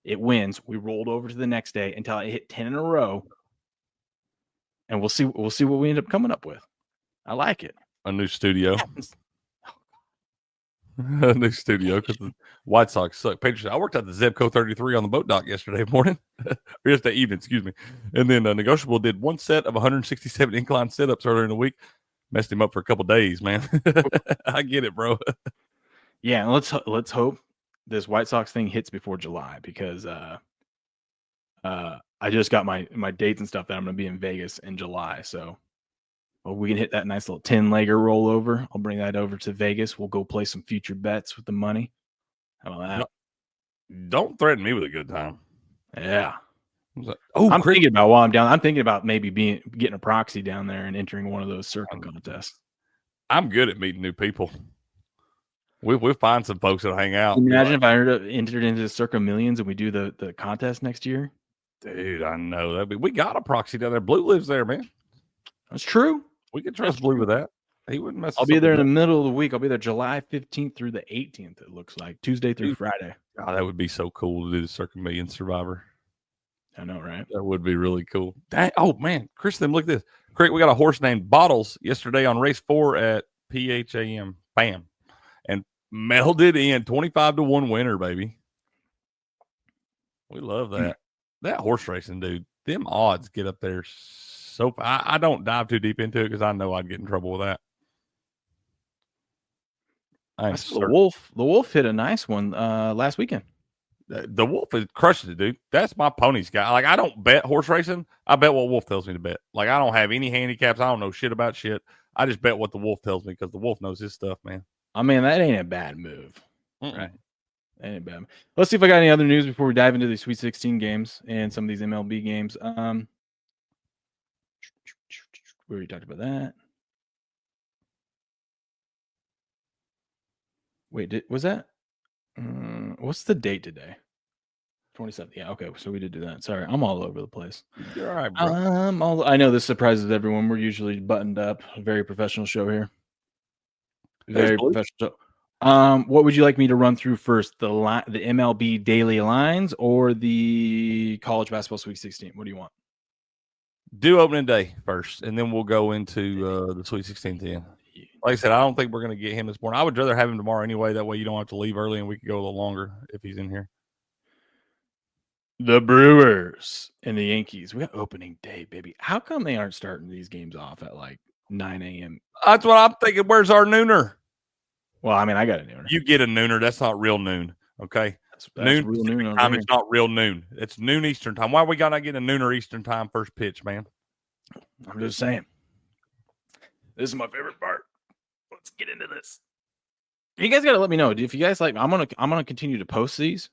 Speaker 9: It wins. We rolled over to the next day until I hit 10 in a row. And we'll see what we end up coming up with. I like it.
Speaker 3: A new studio. A new studio because the White Sox suck. Pedro, I worked at the Zebco 33 on the boat dock yesterday morning, or yesterday evening, excuse me. And then Negotiable did one set of 167 incline sit-ups earlier in the week. Messed him up for a couple days, man. I get it, bro.
Speaker 9: Yeah, and let's hope this White Sox thing hits before July because I just got my dates and stuff that I'm going to be in Vegas in July, so. Well, we can hit that nice little 10-legger rollover. I'll bring that over to Vegas. We'll go play some future bets with the money. How about that?
Speaker 3: No, don't threaten me with a good time.
Speaker 9: Yeah.
Speaker 3: I'm
Speaker 9: thinking about while I'm down. I'm thinking about maybe getting a proxy down there and entering one of those circuit contests.
Speaker 3: I'm good at meeting new people. We'll find some folks that'll hang out.
Speaker 9: Imagine if I entered into the Circa Millions and we do the contest next year.
Speaker 3: Dude, I know we got a proxy down there. Blue lives there, man.
Speaker 9: That's true.
Speaker 3: We can trust Blue with that. He wouldn't mess.
Speaker 9: I'll be there in the middle of the week. I'll be there July 15th through the 18th. It looks like Tuesday through Friday.
Speaker 3: God, that would be so cool to do the Circa Million Survivor.
Speaker 9: I know, right?
Speaker 3: That would be really cool. Oh man, Kristen, look at this. Craig, we got a horse named Bottles yesterday on race 4 at PHAM. Bam, and melded in 25-1 winner, baby. We love that. That horse racing, dude. Them odds get up there. So I don't dive too deep into it because I know I'd get in trouble with that.
Speaker 9: The Wolf hit a nice one last weekend.
Speaker 3: The Wolf is crushing it, dude. That's my pony's guy. Like, I don't bet horse racing. I bet what Wolf tells me to bet. Like, I don't have any handicaps. I don't know shit about shit. I just bet what the Wolf tells me because the Wolf knows his stuff, man.
Speaker 9: I mean, that ain't a bad move. Right. That ain't bad. Let's see if I got any other news before we dive into the Sweet 16 games and some of these MLB games. We already talked about that. Wait, was that? What's the date today? 27th. Yeah, okay. So we did do that. Sorry, I'm all over the place.
Speaker 3: You're all right, bro.
Speaker 9: I know this surprises everyone. We're usually buttoned up. A very professional show here. Very professional show. What would you like me to run through first? The MLB daily lines or the college basketball Sweet 16? What do you want?
Speaker 3: Do opening day first, and then we'll go into the Sweet 16 then. Like I said, I don't think we're going to get him this morning. I would rather have him tomorrow anyway. That way you don't have to leave early and we can go a little longer if he's in here.
Speaker 9: The Brewers and the Yankees. We got opening day, baby. How come they aren't starting these games off at like 9 a.m.?
Speaker 3: That's what I'm thinking. Where's our nooner?
Speaker 9: Well, I mean, I got a nooner.
Speaker 3: You get a nooner. That's not real noon, okay?
Speaker 9: That's
Speaker 3: noon
Speaker 9: real noon
Speaker 3: time. It's not real noon. It's noon Eastern time. Why we got not getting a nooner Eastern time first pitch, man?
Speaker 9: I'm just saying. This is my favorite part. Let's get into this. You guys got to let me know if you guys like. I'm gonna continue to post these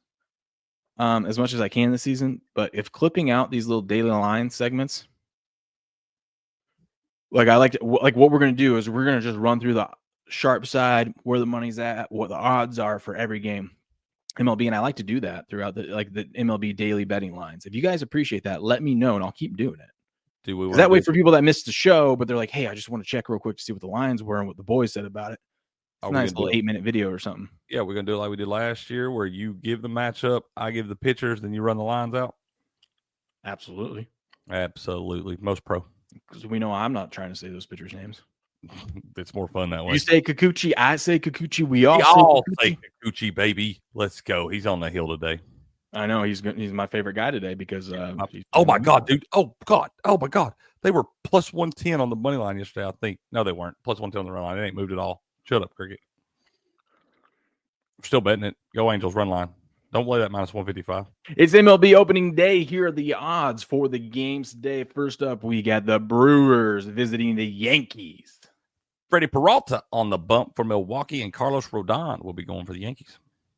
Speaker 9: as much as I can this season. But if clipping out these little daily line segments, like what we're gonna do is we're gonna just run through the sharp side, where the money's at, what the odds are for every game, MLB, and I like to do that throughout the MLB daily betting lines. If you guys appreciate that, let me know and I'll keep doing it. That way for people that missed the show, but they're like, hey, I just want to check real quick to see what the lines were and what the boys said about it. It's a nice little 8-minute video or something.
Speaker 3: Yeah, we're going to do it like we did last year where you give the matchup, I give the pitchers, then you run the lines out.
Speaker 9: Absolutely.
Speaker 3: Most pro.
Speaker 9: Because we know I'm not trying to say those pitchers' names.
Speaker 3: It's more fun that way.
Speaker 9: You say Kikuchi, I say Kikuchi. We all
Speaker 3: say Kikuchi, baby. Let's go. He's on the hill today.
Speaker 9: I know he's my favorite guy today because
Speaker 3: oh my god, dude! Oh my god! They were plus 110 on the money line yesterday. I think no, they weren't plus 110 on the run line. It ain't moved at all. Shut up, Cricket. We're still betting it. Go Angels run line. Don't play that minus 155.
Speaker 9: It's MLB opening day. Here are the odds for the games today. First up, we got the Brewers visiting the Yankees.
Speaker 3: Freddie Peralta on the bump for Milwaukee, and Carlos Rodon will be going for the Yankees.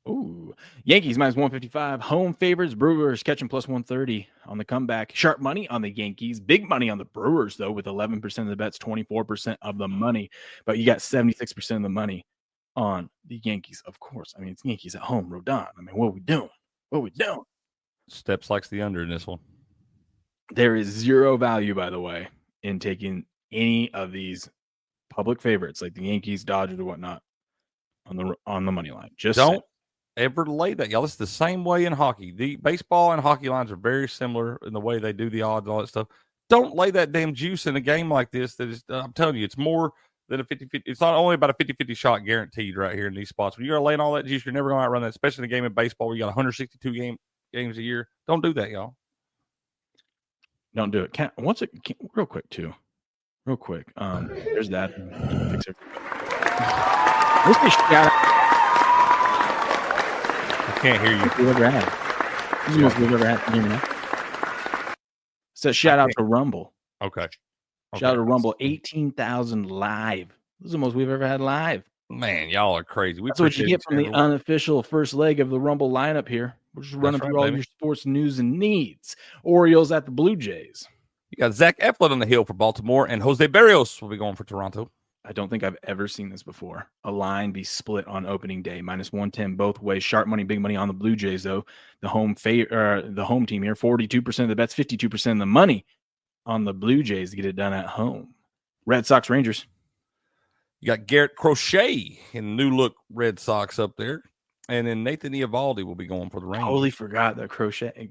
Speaker 9: Ooh, Yankees minus 155. Home favorites. Brewers catching plus 130 on the comeback. Sharp money on the Yankees. Big money on the Brewers, though, with 11% of the bets, 24% of the money. But you got 76% of the money on the Yankees, of course. I mean, it's Yankees at home. Rodon. I mean, what are we doing?
Speaker 3: Steps likes the under in this one.
Speaker 9: There is zero value, by the way, in taking any of these public favorites like the Yankees, Dodgers, or whatnot on the money line. Just
Speaker 3: don't ever lay that, y'all. It's the same way in hockey. The baseball and hockey lines are very similar in the way they do the odds and all that stuff. Don't lay that damn juice in a game like this. That is, I'm telling you, it's more than a 50-50. It's not only about a 50-50 shot guaranteed right here in these spots. When you're laying all that juice, you're never going to outrun that, especially in a game of baseball where you got 162 games a year. Don't do that, y'all.
Speaker 9: Don't do it. Real quick, too. Real quick. There's that. Fix it. Let's be shout out.
Speaker 3: Can't hear you.
Speaker 9: We've ever had. This is the most we've ever had. Can you hear me now? So shout out to Rumble.
Speaker 3: Okay.
Speaker 9: Shout out to Rumble. 18,000 live. This is the most we've ever had live.
Speaker 3: Man, y'all are crazy.
Speaker 9: That's what you get from the unofficial first leg of the Rumble lineup here. We're just running through all your sports news and needs. Orioles at the Blue Jays.
Speaker 3: You got Zach Eflin on the hill for Baltimore, and Jose Barrios will be going for Toronto.
Speaker 9: I don't think I've ever seen this before. A line be split on opening day, minus 110 both ways. Sharp money, big money on the Blue Jays, though. The home team here, 42% of the bets, 52% of the money on the Blue Jays to get it done at home. Red Sox, Rangers.
Speaker 3: You got Garrett Crochet in the new look Red Sox up there. And then Nathan Eovaldi will be going for the Rangers.
Speaker 9: Totally forgot that Crochet.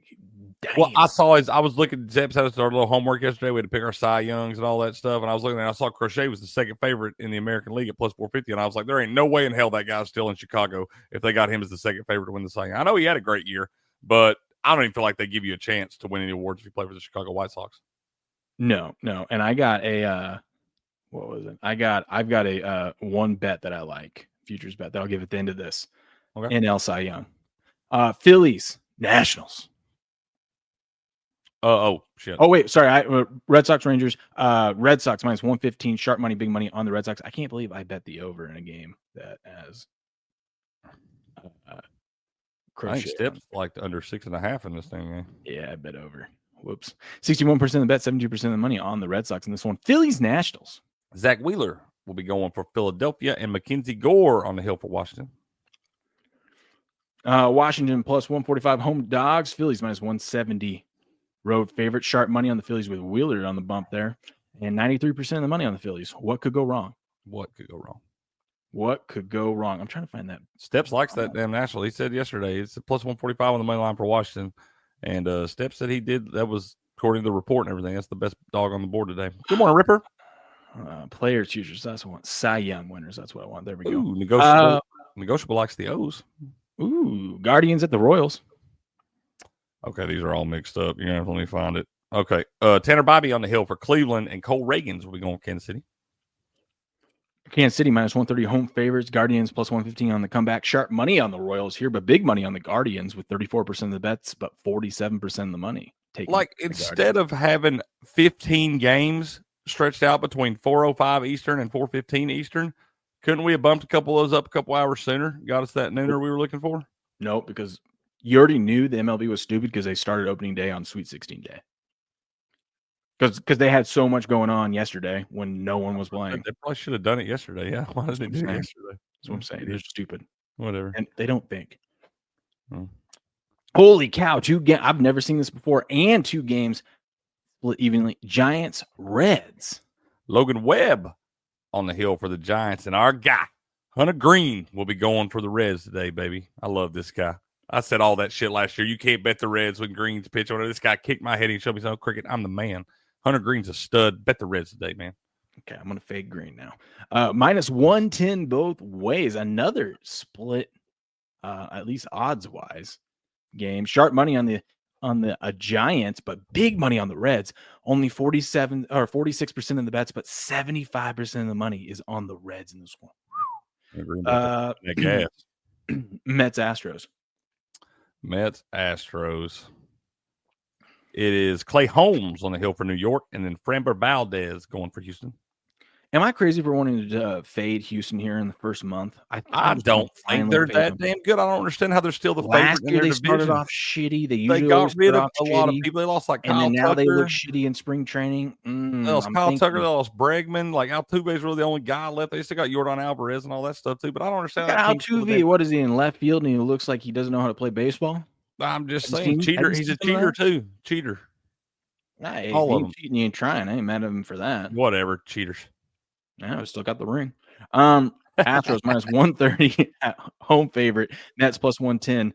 Speaker 9: Dang.
Speaker 3: Well, I was looking at Zeb's had our little homework yesterday. We had to pick our Cy Youngs and all that stuff. And I was looking at I saw Crochet was the second favorite in the American League at plus 450. And I was like, there ain't no way in hell that guy's still in Chicago if they got him as the second favorite to win the Cy Young. I know he had a great year, but I don't even feel like they give you a chance to win any awards if you play for the Chicago White Sox.
Speaker 9: No. And I got a what was it? I've got a one bet that I like, futures bet that I'll give at the end of this.
Speaker 3: Okay.
Speaker 9: NL Cy Young. Phillies, Nationals.
Speaker 3: Shit.
Speaker 9: Oh, wait. Sorry. Red Sox, Rangers. Red Sox minus 115. Sharp money, big money on the Red Sox. I can't believe I bet the over in a game that has.
Speaker 3: I think Steps like under 6.5 in this thing, man.
Speaker 9: Yeah, I bet over. Whoops. 61% of the bet, 72% of the money on the Red Sox in this one. Phillies, Nationals.
Speaker 3: Zach Wheeler will be going for Philadelphia and Mackenzie Gore on the hill for Washington.
Speaker 9: Washington plus 145 home dogs. Phillies minus 170 road favorite. Sharp money on the Phillies with Wheeler on the bump there. And 93% of the money on the Phillies. What could go wrong?
Speaker 3: What could go wrong?
Speaker 9: What could go wrong? I'm trying to find that.
Speaker 3: Steps likes that damn National. He said yesterday it's a plus 145 on the money line for Washington. And Steps said he did. That was according to the report and everything. That's the best dog on the board today. Good morning, Ripper.
Speaker 9: Player choosers. That's what I want. Cy Young winners. That's what I want. There we go.
Speaker 3: Ooh, negotiable likes the O's.
Speaker 9: Ooh, Guardians at the Royals.
Speaker 3: Okay, these are all mixed up. You're going to have to let me find it. Okay. Tanner Bobby on the hill for Cleveland, and Cole Reagans will be going to Kansas City.
Speaker 9: Kansas City minus 130 home favorites. Guardians plus 115 on the comeback. Sharp money on the Royals here, but big money on the Guardians with 34% of the bets, but 47% of the money.
Speaker 3: Like, instead of having 15 games stretched out between 4:05 Eastern and 4:15 Eastern, couldn't we have bumped a couple of those up a couple hours sooner? Got us that nooner we were looking for?
Speaker 9: Nope, because you already knew the MLB was stupid because they started opening day on Sweet 16 day. Because they had so much going on yesterday when no one was playing.
Speaker 3: They probably should have done it yesterday. Yeah, why did they do it yesterday?
Speaker 9: That's what I'm saying. They're stupid.
Speaker 3: Whatever.
Speaker 9: And they don't think. Holy cow. I've never seen this before. And 2 games split evenly. Giants, Reds.
Speaker 3: Logan Webb on the hill for the Giants. And our guy, Hunter Green, will be going for the Reds today, baby. I love this guy. I said all that shit last year. You can't bet the Reds when Green's pitch. This guy kicked my head and showed me some cricket. I'm the man. Hunter Green's a stud. Bet the Reds today, man.
Speaker 9: Okay, I'm going to fade Green now. Minus 110 both ways. Another split, at least odds-wise, game. Sharp money on the Giants, but big money on the Reds. Only 47 or 46% of the bets, but 75% of the money is on the Reds in this one. Mets, Astros.
Speaker 3: Mets, Astros. It is Clay Holmes on the hill for New York, and then Framber Valdez going for Houston.
Speaker 9: Am I crazy for wanting to fade Houston here in the first month?
Speaker 3: I don't think they're that damn good. I don't understand how they're still the favorite in their
Speaker 9: they
Speaker 3: division.
Speaker 9: Started off shitty. They
Speaker 3: got rid of a lot of people. They lost like Kyle Tucker.
Speaker 9: And then now they look shitty in spring training.
Speaker 3: They lost Kyle Tucker. They lost Bregman. Like Altuve is really the only guy left. They still got Yordan Alvarez and all that stuff too. But I don't understand.
Speaker 9: Altuve, what is he in left field? And he looks like he doesn't know how to play baseball.
Speaker 3: I'm just saying, cheater. He's a cheater too. Cheater.
Speaker 9: Hey, all of them. Cheating, you ain't trying. I ain't mad at him for that.
Speaker 3: Whatever, cheaters.
Speaker 9: Yeah, we still got the ring. Astros minus 130 at home favorite. Mets plus 110.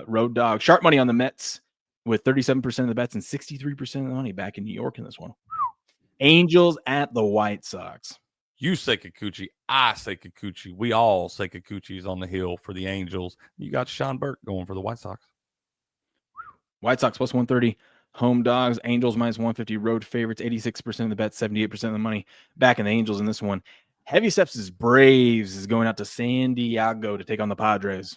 Speaker 9: Road dog. Sharp money on the Mets with 37% of the bets and 63% of the money back in New York in this one. Angels at the White Sox.
Speaker 3: You say Kikuchi. I say Kikuchi. We all say Kikuchi's on the hill for the Angels. You got Sean Burke going for the White Sox.
Speaker 9: White Sox plus 130. Home dogs, Angels minus 150, road favorites, 86% of the bets, 78% of the money back in the Angels in this one. Heavy Steps' Braves is going out to San Diego to take on the Padres.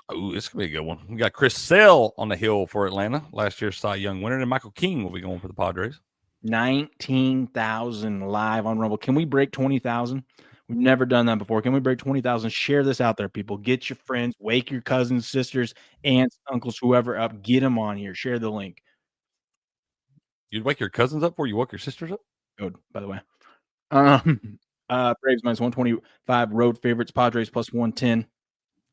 Speaker 3: Oh, this could be a good one. We got Chris Sale on the hill for Atlanta, last year's Cy Young winner, and Michael King will be going for the Padres.
Speaker 9: 19,000 live on Rumble. Can we break 20,000? We've never done that before. Can we break 20,000? Share this out there, people. Get your friends, wake your cousins, sisters, aunts, uncles, whoever up. Get them on here. Share the link.
Speaker 3: You'd wake your cousins up before you woke your sisters up?
Speaker 9: Good, by the way. Braves minus 125, road favorites, Padres plus 110.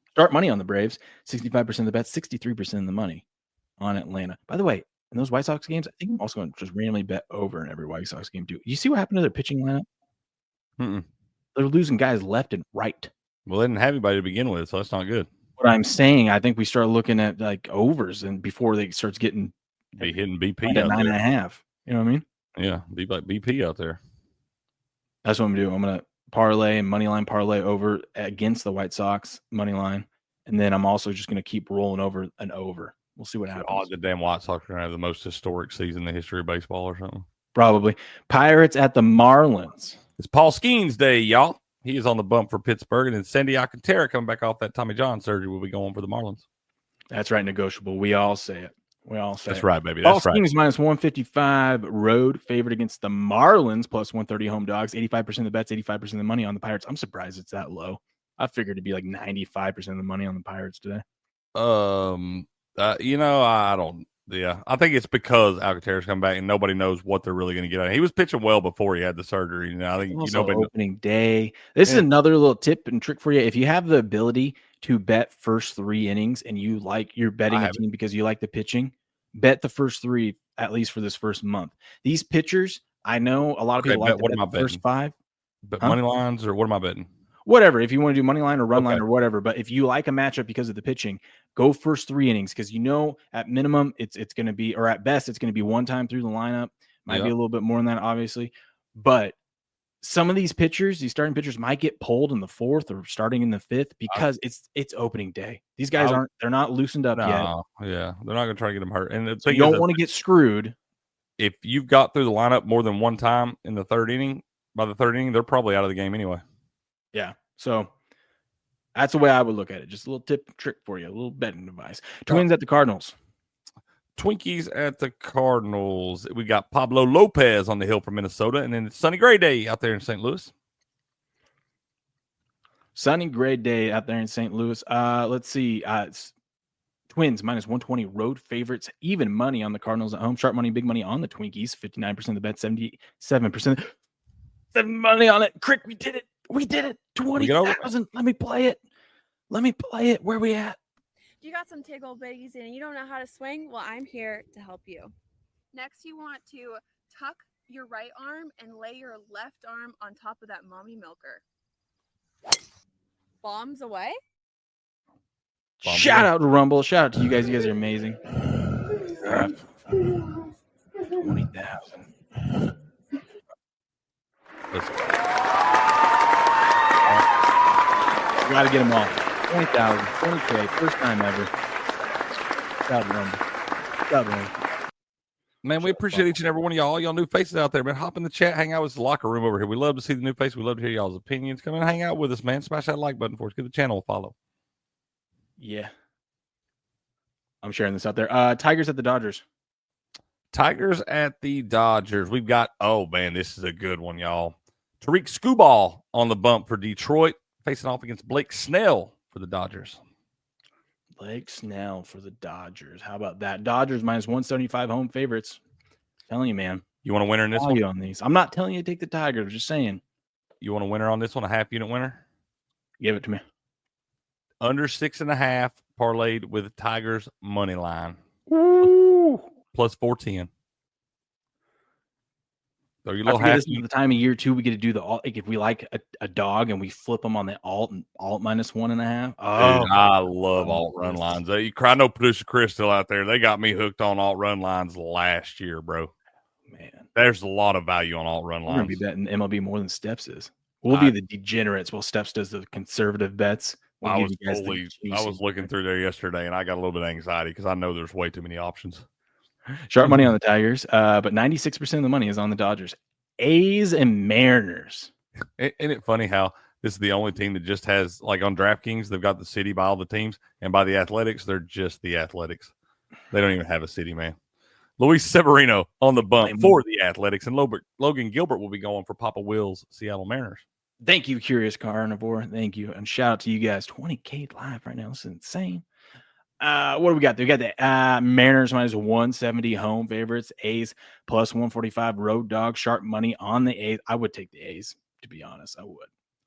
Speaker 9: Start money on the Braves, 65% of the bets, 63% of the money on Atlanta. By the way, in those White Sox games, I think I'm also going to just randomly bet over in every White Sox game too. You see what happened to their pitching lineup? They're losing guys left and right.
Speaker 3: Well, they didn't have anybody to begin with, so that's not good.
Speaker 9: What I'm saying, I think we start looking at like overs and before they starts getting
Speaker 3: be hitting BP
Speaker 9: at 9.5. You know what I mean?
Speaker 3: Yeah, be like BP out there.
Speaker 9: That's what I'm gonna do. I'm gonna parlay and money line parlay over against the White Sox money line, and then I'm also just gonna keep rolling over and over. We'll see what happens.
Speaker 3: Oh, the damn White Sox are gonna have the most historic season in the history of baseball, or something.
Speaker 9: Probably. Pirates at the Marlins.
Speaker 3: It's Paul Skeens Day, y'all. He is on the bump for Pittsburgh, and then Sandy Alcantara coming back off that Tommy John surgery will be going for the Marlins.
Speaker 9: That's right, negotiable. We all say it.
Speaker 3: That's right, baby. That's right.
Speaker 9: Kings minus 155 road favorite against the Marlins plus 130 home dogs. 85% of the bets, 85% of the money on the Pirates. I'm surprised it's that low. I figured it'd be like 95% of the money on the Pirates today.
Speaker 3: I don't. Yeah, I think it's because Alcantara's come back and nobody knows what they're really going to get out of him. He was pitching well before he had the surgery. I think
Speaker 9: opening day. This is another little tip and trick for you. If you have the ability to bet first 3 innings and you're betting a team because you like the pitching, bet the first 3 at least for this first month. These pitchers, I know a lot of people like to bet the first 5.
Speaker 3: But money lines, or what am I betting?
Speaker 9: Whatever. If you want to do money line or run line or whatever, but if you like a matchup because of the pitching, go first 3 innings because at minimum it's going to be, or at best it's going to be 1 time through the lineup. Might be a little bit more than that, obviously, but some of these pitchers, these starting pitchers, might get pulled in the 4th or starting in the 5th because it's opening day. These guys they're not loosened up yet.
Speaker 3: Yeah, they're not going to try to get them hurt, and
Speaker 9: you don't want to get screwed.
Speaker 3: If you've got through the lineup more than 1 time in the 3rd inning, by the 3rd inning, they're probably out of the game anyway.
Speaker 9: Yeah. So that's the way I would look at it. Just a little tip trick for you, a little betting device. Twins at the Cardinals.
Speaker 3: Twinkies at the Cardinals. We got Pablo Lopez on the hill from Minnesota, and then it's sunny gray day out there in St. Louis.
Speaker 9: Sunny gray day out there in St. Louis. Let's see. It's Twins minus 120 road favorites. Even money on the Cardinals at home. Sharp money, big money on the Twinkies. 59% of the bet, 77%. 7 money on it. Crick, we did it. 20,000. Let me play it. Where we at?
Speaker 12: You got some tickle bitties and you don't know how to swing? Well, I'm here to help you. Next, you want to tuck your right arm and lay your left arm on top of that mommy milker. Bombs away.
Speaker 9: Shout out to Rumble. Shout out to you guys. You guys are amazing. 20,000.
Speaker 3: Let's go.
Speaker 9: Got to get them all. 20,000, 20K, first time ever. God Rumble.
Speaker 3: Man, we appreciate each and every one of y'all. All y'all new faces out there, man. Hop in the chat, hang out with the locker room over here. We love to see the new face. We love to hear y'all's opinions. Come and hang out with us, man. Smash that like button for us. Give the channel a follow.
Speaker 9: Yeah. I'm sharing this out there. Tigers at the Dodgers.
Speaker 3: Tigers at the Dodgers. We've got, oh, man, this is a good one, y'all. Tariq Skubal on the bump for Detroit, facing off against Blake Snell for the Dodgers.
Speaker 9: Blake Snell for the Dodgers. How about that? Dodgers minus 175 home favorites. Telling you, man.
Speaker 3: You want a winner in this one?
Speaker 9: On these. I'm not telling you to take the Tigers. I'm just saying.
Speaker 3: You want a winner on this one, a half-unit winner?
Speaker 9: Give it to me.
Speaker 3: Under 6.5 parlayed with Tigers money line.
Speaker 9: Woo!
Speaker 3: Plus 410. So you
Speaker 9: this is the time of year too. We get to do the alt. Like if we like a dog and we flip them on the alt minus 1.5.
Speaker 3: Oh, dude, I love alt run lines. I know producer Chris still out there. They got me hooked on alt run lines last year, bro.
Speaker 9: Man,
Speaker 3: there's a lot of value on alt run lines.
Speaker 9: We're gonna be betting MLB more than Steps is. We'll be the degenerates while Steps does the conservative bets.
Speaker 3: I was looking through there yesterday and I got a little bit of anxiety because I know there's way too many options.
Speaker 9: Sharp money on the Tigers, but 96% of the money is on the Dodgers. A's and Mariners.
Speaker 3: Isn't it funny how this is the only team that just has, like on DraftKings, they've got the city by all the teams, and by the Athletics, they're just the Athletics. They don't even have a city, man. Luis Severino on the bump for the Athletics, and Logan Gilbert will be going for Papa Will's Seattle Mariners.
Speaker 9: Thank you, Curious Carnivore. Thank you. And shout out to you guys. 20K live right now. This is insane. What do we got? We got the Mariners minus 170 home favorites. A's plus 145 road dog. Sharp money on the A's. I would take the A's, to be honest. I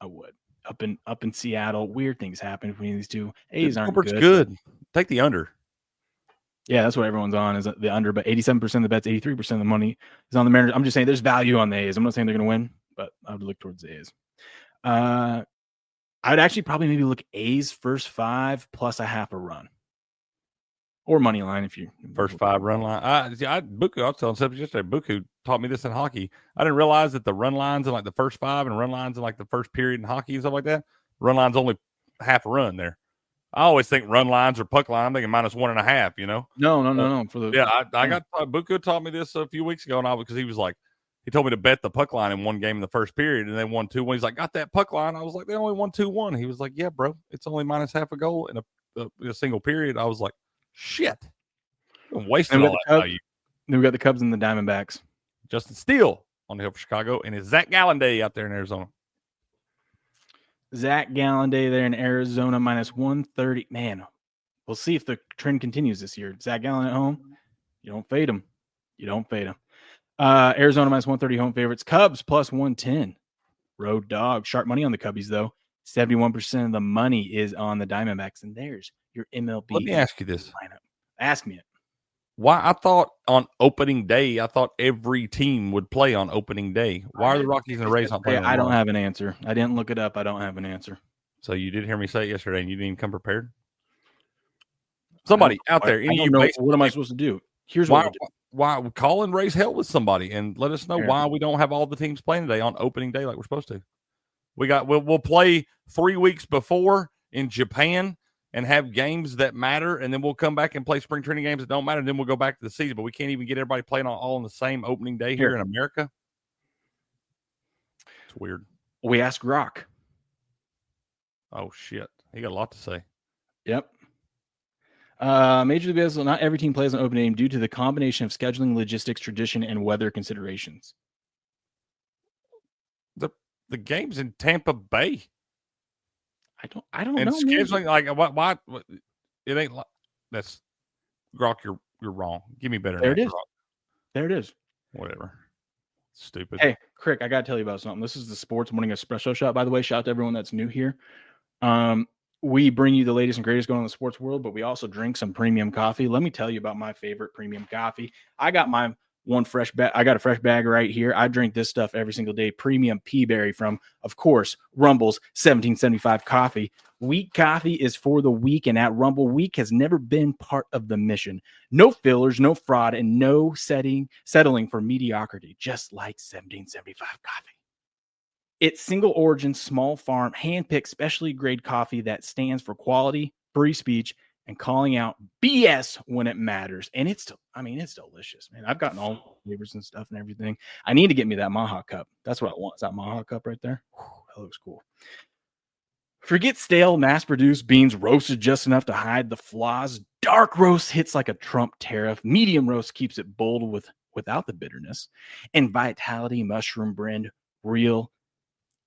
Speaker 9: would. Up in Seattle, weird things happen between these two. A's aren't
Speaker 3: good. Take the under.
Speaker 9: Yeah, that's what everyone's on is the under. But 87% of the bets, 83% of the money is on the Mariners. I'm just saying there's value on the A's. I'm not saying they're going to win, but I would look towards the A's. I would actually probably maybe look A's first 5 plus a half a run. Or money line if you
Speaker 3: first 5 run line. I was telling Seth yesterday, Buku taught me this in hockey. I didn't realize that the run lines in like the first 5 and run lines in like the first period in hockey and stuff like that. Run lines only half a run there. I always think run lines or puck line. I'm thinking minus 1.5. You know?
Speaker 9: No. For the
Speaker 3: I got Buku taught me this a few weeks ago, and because he was like, he told me to bet the puck line in one game in the first period, and they won 2-1. He's like, got that puck line? I was like, they only won 2-1. He was like, yeah, bro, it's only minus half a goal in a single period. I was like, Shit. I'm wasting
Speaker 9: And
Speaker 3: all that value.
Speaker 9: Then we got the Cubs and the Diamondbacks.
Speaker 3: Justin Steele on the hill for Chicago, and it's Zach Gallenday out there in Arizona.
Speaker 9: Zach Gallenday there in Arizona, -130. Man, we'll see if the trend continues this year. Zach Gallen at home, you don't fade him. Arizona -130 home favorites. Cubs +110. Road dog. Sharp money on the Cubbies, though. 71% of the money is on the Diamondbacks. And there's your MLB.
Speaker 3: Let me ask you this.
Speaker 9: lineup. Ask me it.
Speaker 3: Why? I thought on opening day, every team would play on opening day. Why are the Rockies and the Rays not playing?
Speaker 9: I don't have an answer. I didn't look it up. I don't have an answer.
Speaker 3: So you did hear me say it yesterday, and you didn't even come prepared? Somebody out there,
Speaker 9: what am I supposed to do? Here's
Speaker 3: why call and raise hell with somebody and let us know why we don't have all the teams playing today on opening day like we're supposed to. We'll play 3 weeks before in Japan and have games that matter, and then we'll come back and play spring training games that don't matter, and then we'll go back to the season. But we can't even get everybody playing all on the same opening day here in America. It's weird.
Speaker 9: We asked Rock.
Speaker 3: Oh shit, he got a lot to say.
Speaker 9: Yep. Major League Baseball, not every team plays on opening day due to the combination of scheduling, logistics, tradition, and weather considerations.
Speaker 3: The game's in Tampa Bay.
Speaker 9: I don't
Speaker 3: and
Speaker 9: know.
Speaker 3: Scheduling why it ain't like that's Grok. You're wrong. Give me better.
Speaker 9: There it is. Grok. There it is.
Speaker 3: Whatever. Stupid.
Speaker 9: Hey, Crick, I gotta tell you about something. This is the Sports Morning Espresso Shot, by the way. Shout out to everyone that's new here. We bring you the latest and greatest going on in the sports world, but we also drink some premium coffee. Let me tell you about my favorite premium coffee. I got my fresh bag. I got a fresh bag right here. I drink this stuff every single day. Premium Peaberry from, of course, Rumble's 1775 coffee. Weak coffee is for the weak, and at Rumble, weak has never been part of the mission. No fillers, no fraud, and no settling for mediocrity, just like 1775 coffee. It's single origin, small farm, hand-picked, specialty grade coffee that stands for quality, free speech, and calling out BS when it matters. And it's delicious, man. I've gotten all the flavors and stuff and everything. I need to get me that Maha cup. That's what I want. Is that Maha cup right there? Whew, that looks cool. Forget stale, mass-produced beans roasted just enough to hide the flaws. Dark roast hits like a Trump tariff. Medium roast keeps it bold without the bitterness. And vitality, mushroom blend, real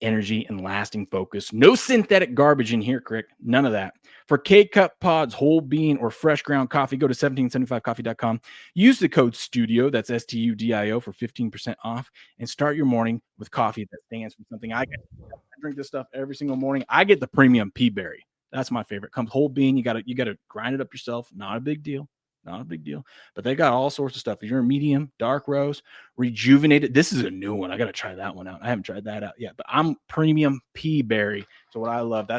Speaker 9: energy and lasting focus. No synthetic garbage in here, Crick. None of that. For K-Cup pods, whole bean, or fresh ground coffee, go to 1775coffee.com. Use the code STUDIO, that's STUDIO, for 15% off, and start your morning with coffee that stands for something. I drink this stuff every single morning. I get the premium Peaberry. That's my favorite. Comes whole bean. You gotta grind it up yourself. Not a big deal. But they got all sorts of stuff. If you're a medium, dark roast, rejuvenated. This is a new one. I got to try that one out. I haven't tried that out yet, but I'm premium Peaberry. So what I love,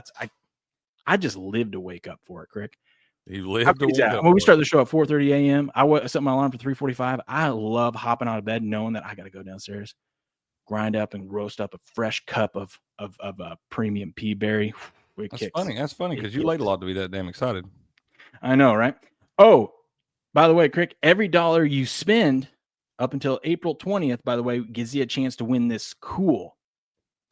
Speaker 9: I just live to wake up for it, Crick.
Speaker 3: You live to wake up.
Speaker 9: When we start the show at 4:30 a.m., I set my alarm for 3:45. I love hopping out of bed knowing that I got to go downstairs, grind up and roast up a fresh cup of premium Peaberry.
Speaker 3: That's funny because you laid a lot to be that damn excited.
Speaker 9: I know, right? Oh, by the way, Crick, every dollar you spend up until April 20th, by the way, gives you a chance to win this cool,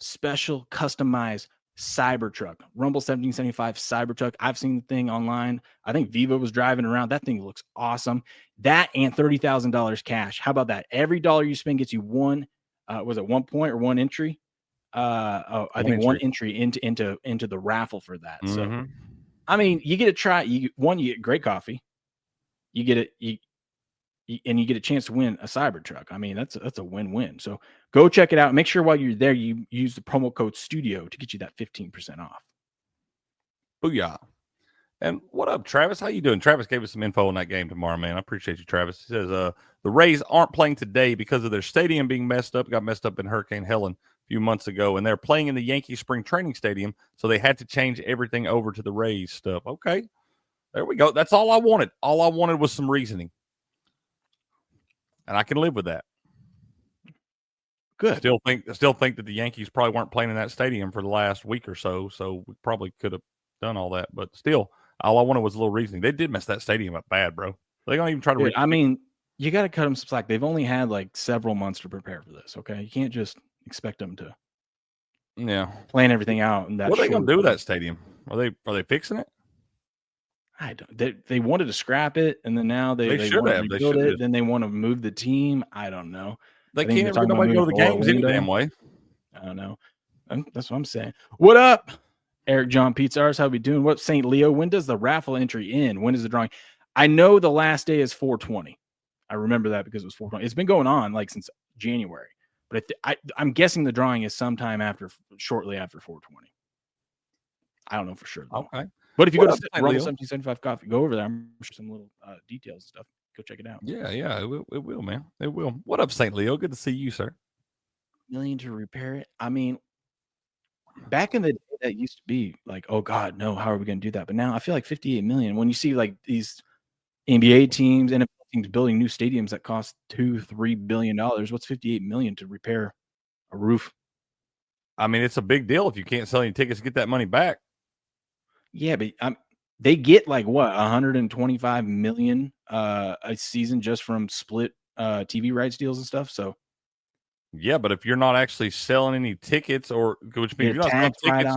Speaker 9: special, customized Cybertruck. Rumble 1775 Cybertruck. I've seen the thing online. I think Viva was driving around. That thing looks awesome. That and $30,000 cash. How about that? Every dollar you spend gets you one. Was it 1 point or one entry? I think one entry into the raffle for that.
Speaker 3: Mm-hmm.
Speaker 9: So, I mean, you get to try. You get great coffee. You get it, and you get a chance to win a Cybertruck. I mean, that's a win-win. So go check it out. Make sure while you're there, you use the promo code STUDIO to get you that 15% off.
Speaker 3: Booyah. And what up, Travis? How you doing? Travis gave us some info on that game tomorrow, man. I appreciate you, Travis. He says the Rays aren't playing today because of their stadium being messed up. Got messed up in Hurricane Helen a few months ago, and they're playing in the Yankee Spring Training Stadium, so they had to change everything over to the Rays stuff. Okay. There we go. That's all I wanted. All I wanted was some reasoning. And I can live with that.
Speaker 9: Good.
Speaker 3: Still think that the Yankees probably weren't playing in that stadium for the last week or so we probably could have done all that. But still, all I wanted was a little reasoning. They did mess that stadium up bad, bro. They're going to even try to
Speaker 9: I mean, you got to cut them some slack. They've only had like several months to prepare for this, okay? You can't just expect them to plan everything out.
Speaker 3: What are they going to do with that stadium? Are they fixing it?
Speaker 9: I don't. They wanted to scrap it, and then now they
Speaker 3: should
Speaker 9: want
Speaker 3: have.
Speaker 9: to rebuild it. Then they want to move the team. I don't know.
Speaker 3: They can't ever get nobody to go to the games any damn way.
Speaker 9: I don't know. That's what I'm saying. What up, Eric John Pizzars? How we doing? What St. Leo? When does the raffle entry end? When is the drawing? I know the last day is 4/20. I remember that because it was 4/20. It's been going on like since January, but I'm guessing the drawing is sometime shortly after 4/20. I don't know for sure though.
Speaker 3: Okay.
Speaker 9: But if you go to Rumble 1775 Coffee, go over there. I'm sure some little details and stuff. Go check it out.
Speaker 3: Yeah, it will, man. It will. What up, St. Leo? Good to see you, sir.
Speaker 9: $1 million to repair it. I mean, back in the day, that used to be like, oh God, no, how are we going to do that? But now I feel like 58 million. When you see like these NBA teams and teams building new stadiums that cost $2-3 billion, what's 58 million to repair a roof?
Speaker 3: I mean, it's a big deal if you can't sell any tickets to get that money back.
Speaker 9: Yeah, but they get like what 125 million a season just from split TV rights deals and stuff. So
Speaker 3: yeah, but if you're not actually selling any tickets, or which means you're not selling tickets,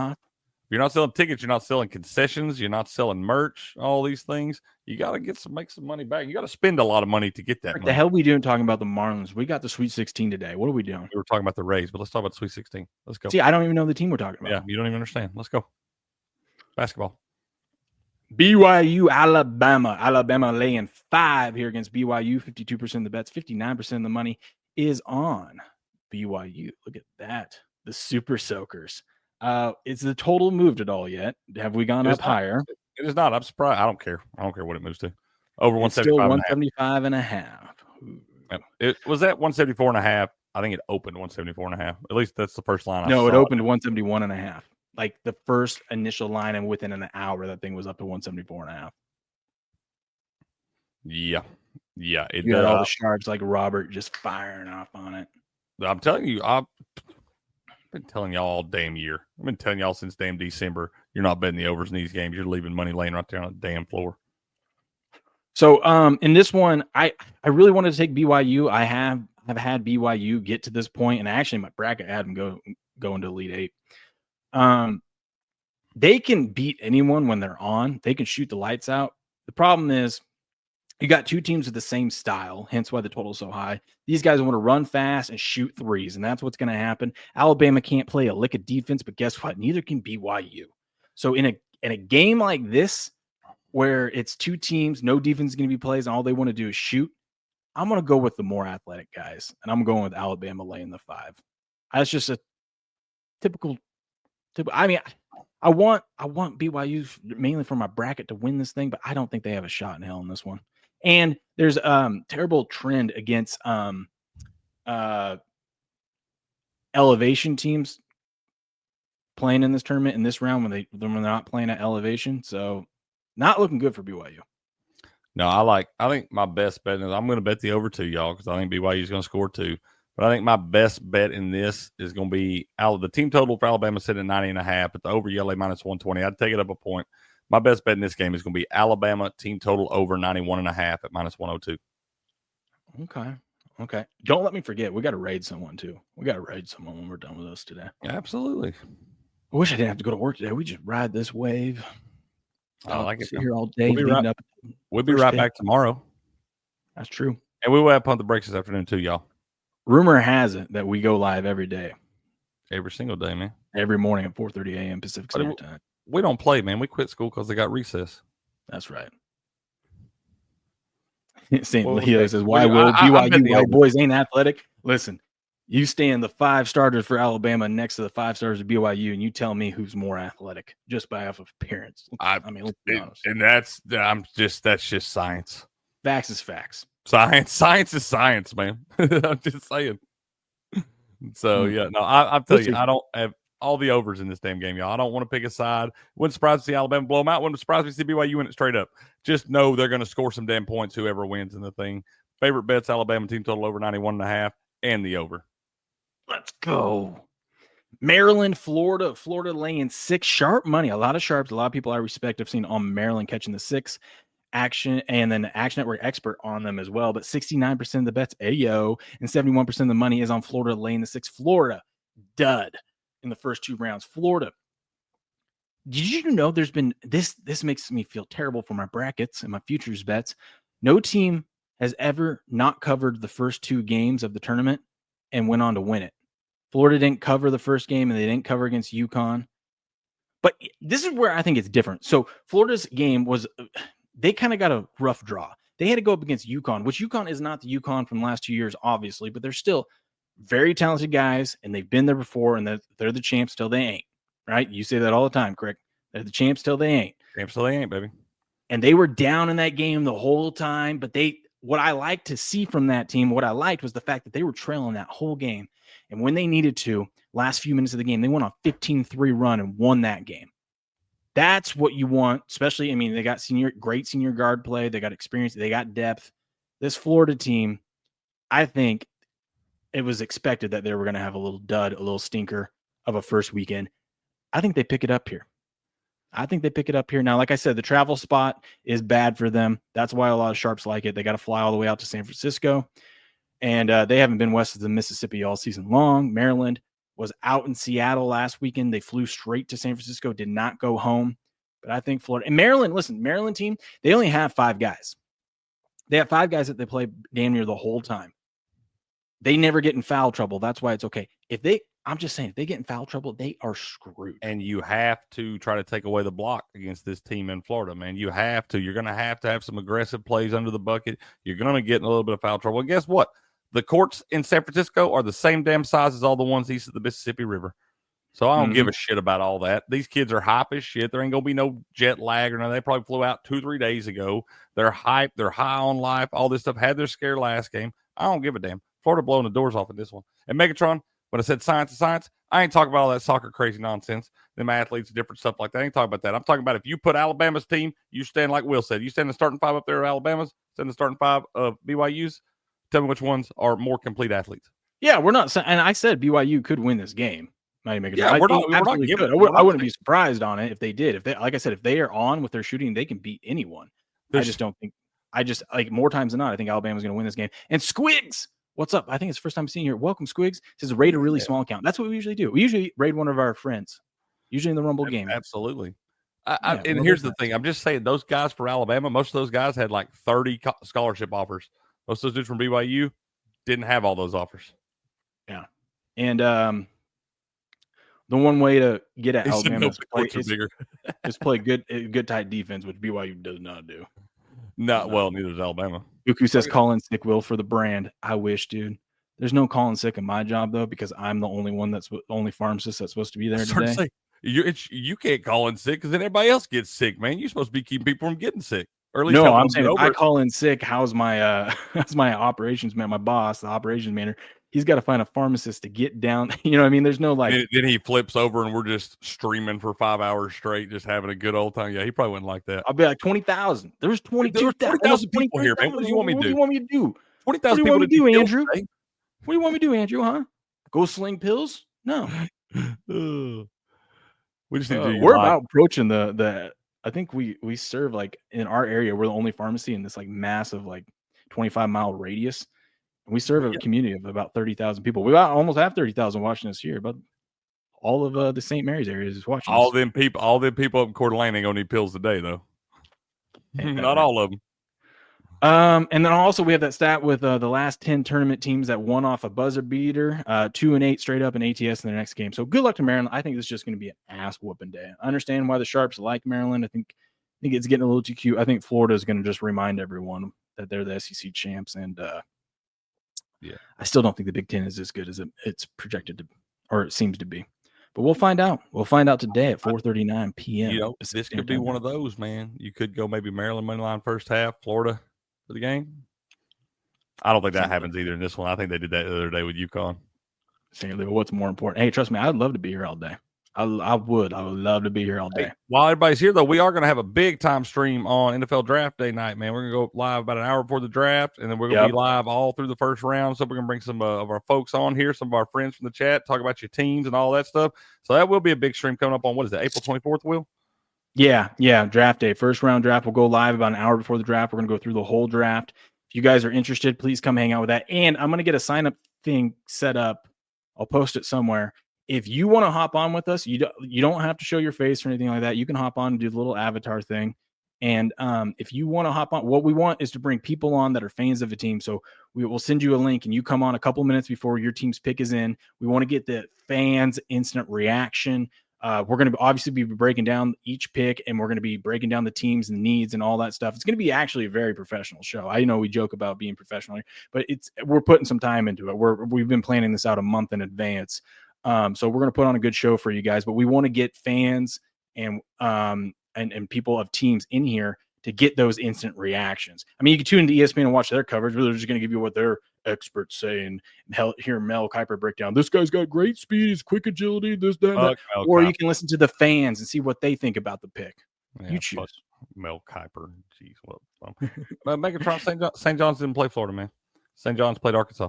Speaker 3: you're not selling tickets, you're not selling concessions, you're not selling merch, all these things, you got to make some money back. You got to spend a lot of money to get that.
Speaker 9: What the hell are we doing talking about the Marlins? We got the Sweet 16 today. What are we doing?
Speaker 3: We were talking about the Rays, but let's talk about the Sweet 16. Let's go.
Speaker 9: See, I don't even know the team we're talking about.
Speaker 3: Yeah, you don't even understand. Let's go. Basketball.
Speaker 9: BYU, Alabama. Alabama laying 5 here against BYU. 52% of the bets, 59% of the money is on BYU. Look at that. The Super Soakers. Is the total moved at all yet? Have we gone up higher?
Speaker 3: It is not. I'm surprised. I don't care. I don't care what it moves to. Over
Speaker 9: 175 and a half.
Speaker 3: It was at 174 and a half. I think it opened 174 and a half. At least that's the first line.
Speaker 9: No, it opened 171 and a half. Like the first initial line, and within an hour, that thing was up to 174 and a half.
Speaker 3: Yeah. Yeah.
Speaker 9: You had all the sharps like Robert just firing off on it.
Speaker 3: I'm telling you, I've been telling y'all all damn year. I've been telling y'all since damn December, you're not betting the overs in these games. You're leaving money laying right there on the damn floor.
Speaker 9: So in this one, I really wanted to take BYU. I have had BYU get to this point, and actually my bracket had them go into Elite Eight. They can beat anyone when they're on. They can shoot the lights out. The problem is you got two teams with the same style, hence why the total is so high. These guys want to run fast and shoot threes, and that's what's going to happen. Alabama can't play a lick of defense, but guess what? Neither can BYU. So in a game like this, where it's two teams, no defense is going to be plays, and all they want to do is shoot, I'm going to go with the more athletic guys, and I'm going with Alabama laying the 5. That's just a typical. I mean, I want BYU mainly for my bracket to win this thing, but I don't think they have a shot in hell in this one. And there's terrible trend against elevation teams playing in this tournament in this round when they're not playing at elevation. So not looking good for BYU.
Speaker 3: No, I think my best bet is I'm going to bet the over 2, y'all, because I think BYU is going to score 2. But I think my best bet in this is going to be the team total for Alabama sitting at 90.5, but the over ULA minus 120. I'd take it up a point. My best bet in this game is going to be Alabama team total over 91.5 at minus 102.
Speaker 9: Okay. Don't let me forget. We got to raid someone too. We got to raid someone when we're done with us today.
Speaker 3: Absolutely.
Speaker 9: I wish I didn't have to go to work today. We just ride this wave.
Speaker 3: I like it.
Speaker 9: Sit here all day.
Speaker 3: We'll be right back tomorrow.
Speaker 9: That's true.
Speaker 3: And we will have Pump the Brakes this afternoon too, y'all.
Speaker 9: Rumor has it that we go live every day.
Speaker 3: Every single day, man.
Speaker 9: Every morning at 4:30 a.m. Pacific Standard Time.
Speaker 3: We don't play, man. We quit school because they got recess.
Speaker 9: That's right. St. Leo says, why will BYU white boys ain't athletic? Listen, you stand the 5 starters for Alabama next to the 5 starters of BYU, and you tell me who's more athletic just by off of appearance. I mean, let's be honest.
Speaker 3: And that's just science.
Speaker 9: Facts is facts.
Speaker 3: Science is science, man. I'm just saying. So yeah, no, I'm telling you, I don't have all the overs in this damn game, y'all. I don't want to pick a side. Wouldn't surprise to see Alabama blow them out. Wouldn't surprise me to see BYU win it straight up. Just know they're going to score some damn points, whoever wins in the thing. Favorite bets, Alabama team total over 91.5 and the over.
Speaker 9: Let's go. Maryland, Florida laying 6 sharp money. A lot of sharps. A lot of people I respect have seen on Maryland catching the 6 action, and then the Action Network expert on them as well. But 69% of the bets, ayo, and 71% of the money is on Florida laying the 6. Florida, dud in the first 2 rounds. Florida Did you know there's been this makes me feel terrible for my brackets and my futures bets. No team has ever not covered the first 2 games of the tournament and went on to win it. Florida didn't cover the first game, and they didn't cover against UConn. But this is where I think it's different. So Florida's game was, they kind of got a rough draw. They had to go up against UConn, which UConn is not the UConn from the last 2 years, obviously, but they're still very talented guys, and they've been there before, and they're the champs till they ain't, right? You say that all the time, Crick. They're the champs till they ain't.
Speaker 3: Champs till they ain't, baby.
Speaker 9: And they were down in that game the whole time, but what I like to see from that team, what I liked was the fact that they were trailing that whole game. And when they needed to, last few minutes of the game, they went on a 15-3 run and won that game. That's what you want, especially, I mean, they got great senior guard play. They got experience. They got depth. This Florida team, I think it was expected that they were going to have a little dud, a little stinker of a first weekend. I think they pick it up here. Now, like I said, the travel spot is bad for them. That's why a lot of sharps like it. They got to fly all the way out to San Francisco. And they haven't been west of the Mississippi all season long. Maryland was out in Seattle last weekend. They flew straight to San Francisco, did not go home. But I think Florida and Maryland, listen, Maryland team, they only have 5 guys. They have 5 guys that they play damn near the whole time. They never get in foul trouble. That's why it's okay. I'm just saying, if they get in foul trouble, they are screwed.
Speaker 3: And you have to try to take away the block against this team in Florida, man. You have to. You're going to have some aggressive plays under the bucket. You're going to get in a little bit of foul trouble. And guess what? The courts in San Francisco are the same damn size as all the ones east of the Mississippi River. So I don't give a shit about all that. These kids are hype as shit. There ain't going to be no jet lag or nothing. They probably flew out 2-3 days ago. They're hype. They're high on life. All this stuff. Had their scare last game. I don't give a damn. Florida blowing the doors off in this one. And Megatron, when I said science is science, I ain't talking about all that soccer crazy nonsense. Them athletes, different stuff like that. I ain't talking about that. I'm talking about if you put Alabama's team, you stand like Will said. You stand the starting 5 up there of Alabama's, stand the starting 5 of BYU's. Tell me which ones are more complete athletes.
Speaker 9: Yeah, we're not. And I said BYU could win this game.
Speaker 3: We're not giving.
Speaker 9: I wouldn't be surprised on it if they did. Like I said, if they are on with their shooting, they can beat anyone. I just don't think. Like more times than not, I think Alabama's going to win this game. And Squigs, what's up? I think it's the first time seeing you here. Welcome, Squigs. It says raid a really small account. That's what we usually do. We usually raid one of our friends, usually in the Rumble game.
Speaker 3: Absolutely. And here's the thing. I'm just saying those guys for Alabama, most of those guys had like 30 scholarship offers. Most of those dudes from BYU didn't have all those offers.
Speaker 9: Yeah. And the one way to get at Alabama is play good tight defense, which BYU does not do.
Speaker 3: Well, neither does Alabama.
Speaker 9: Buku says call in sick, Will, for the brand. I wish, dude. There's no calling sick in my job, though, because I'm the only pharmacist that's supposed to be there today.
Speaker 3: You can't call in sick because then everybody else gets sick, man. You're supposed to be keeping people from getting sick. Or at least
Speaker 9: no, I'm saying if I call in sick, how's my operations man, my boss, the operations manager? He's got to find a pharmacist to get down. You know what I mean? There's no like.
Speaker 3: Then he flips over and we're just streaming for 5 hours straight, just having a good old time. Yeah, he probably wouldn't like that.
Speaker 9: I'll be like 20,000. There's 20,000
Speaker 3: people here, man. What do you want me to do?
Speaker 9: 20,000 people to do, Andrew? What do you want me to do, Andrew? Huh? Go sling pills? No.
Speaker 3: We just need to.
Speaker 9: We're about approaching the. I think we serve like in our area. We're the only pharmacy in this like massive like 25-mile radius. And we serve a community of about 30,000 people. We almost have 30,000 watching us here, but all of the St. Mary's area is watching.
Speaker 3: All them people up in Coeur d'Alene ain't gonna need pills today though. Not all of them.
Speaker 9: And then also we have that stat with the last 10 tournament teams that won off a buzzer beater, 2-8 straight up in ATS in their next game. So good luck to Maryland. I think this is just going to be an ass whooping day. I understand why the Sharps like Maryland. I think it's getting a little too cute. I think Florida is going to just remind everyone that they're the SEC champs. And I still don't think the Big Ten is as good as it's projected to, or it seems to be. But we'll find out. We'll find out today at 4:39 p.m.
Speaker 3: This could be one of those, man. You could go maybe Maryland money line first half, Florida for the game. I don't think that happens either in this one. I think they did that the other day with UConn.
Speaker 9: What's more important? Hey, trust me, I'd love to be here all day. I would love to be here all day.
Speaker 3: Hey, while everybody's here, though, we are going to have a big time stream on NFL Draft Day night, man. We're going to go live about an hour before the draft, and then we're going to be live all through the first round. So we're going to bring some of our folks on here, some of our friends from the chat, talk about your teams and all that stuff. So that will be a big stream coming up on, what is that, April 24th, Will?
Speaker 9: Yeah, draft day. First round draft will go live about an hour before the draft. We're going to go through the whole draft. If you guys are interested, please come hang out with that. And I'm going to get a sign-up thing set up. I'll post it somewhere. if you want to hop on with us, you don't have to show your face or anything like that. You can hop on and do the little avatar thing. And if you want to hop on, what we want is to bring people on that are fans of a team. So we will send you a link and you come on a couple minutes before your team's pick is in. We want to get the fans' instant reaction. We're going to obviously be breaking down each pick, and we're going to be breaking down the teams and needs and all that stuff. It's going to be actually a very professional show. I know we joke about being professional, but we're putting some time into it. We've been planning this out a month in advance. So we're going to put on a good show for you guys, but we want to get fans and people of teams in here to get those instant reactions. I mean, you can tune into ESPN and watch their coverage, but they're just going to give you what their experts say and hear Mel Kiper break down. This guy's got great speed, he's quick agility, this, that, and that. Or you can listen to the fans and see what they think about the pick. You choose.
Speaker 3: Mel Kiper. Jeez, well, Megatron, St. John's didn't play Florida, man. St. John's played Arkansas.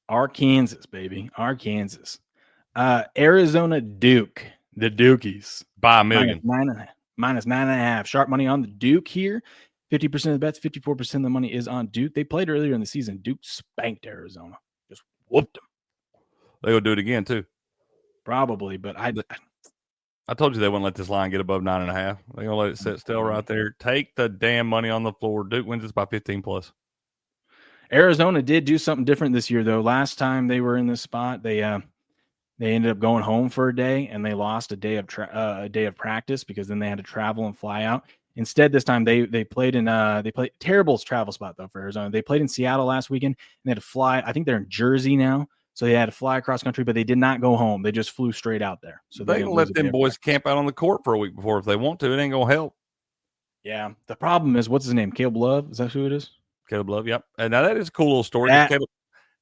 Speaker 9: Arkansas, baby. Arkansas. Arizona Duke. The Dukies.
Speaker 3: By a million.
Speaker 9: Minus 9.5. Sharp money on the Duke here. 50% of the bets, 54% of the money is on Duke. They played earlier in the season. Duke spanked Arizona. Just whooped them.
Speaker 3: They'll do it again, too.
Speaker 9: Probably, but I
Speaker 3: told you they wouldn't let this line get above 9.5. They're going to let it sit still right there. Take the damn money on the floor. Duke wins this by 15+.
Speaker 9: Arizona did do something different this year, though. Last time they were in this spot, they ended up going home for a day, and they lost a day of practice because then they had to travel and fly out. Instead, this time they played in terrible travel spot though for Arizona. They played in Seattle last weekend, and they had to fly. I think they're in Jersey now, so they had to fly across country, but they did not go home. They just flew straight out there. So
Speaker 3: they can let them boys camp out on the court for a week before if they want to. It ain't gonna help.
Speaker 9: Yeah, the problem is, what's his name? Caleb Love. Is that who it is?
Speaker 3: Caleb Love. Yep. And now that is a cool little story.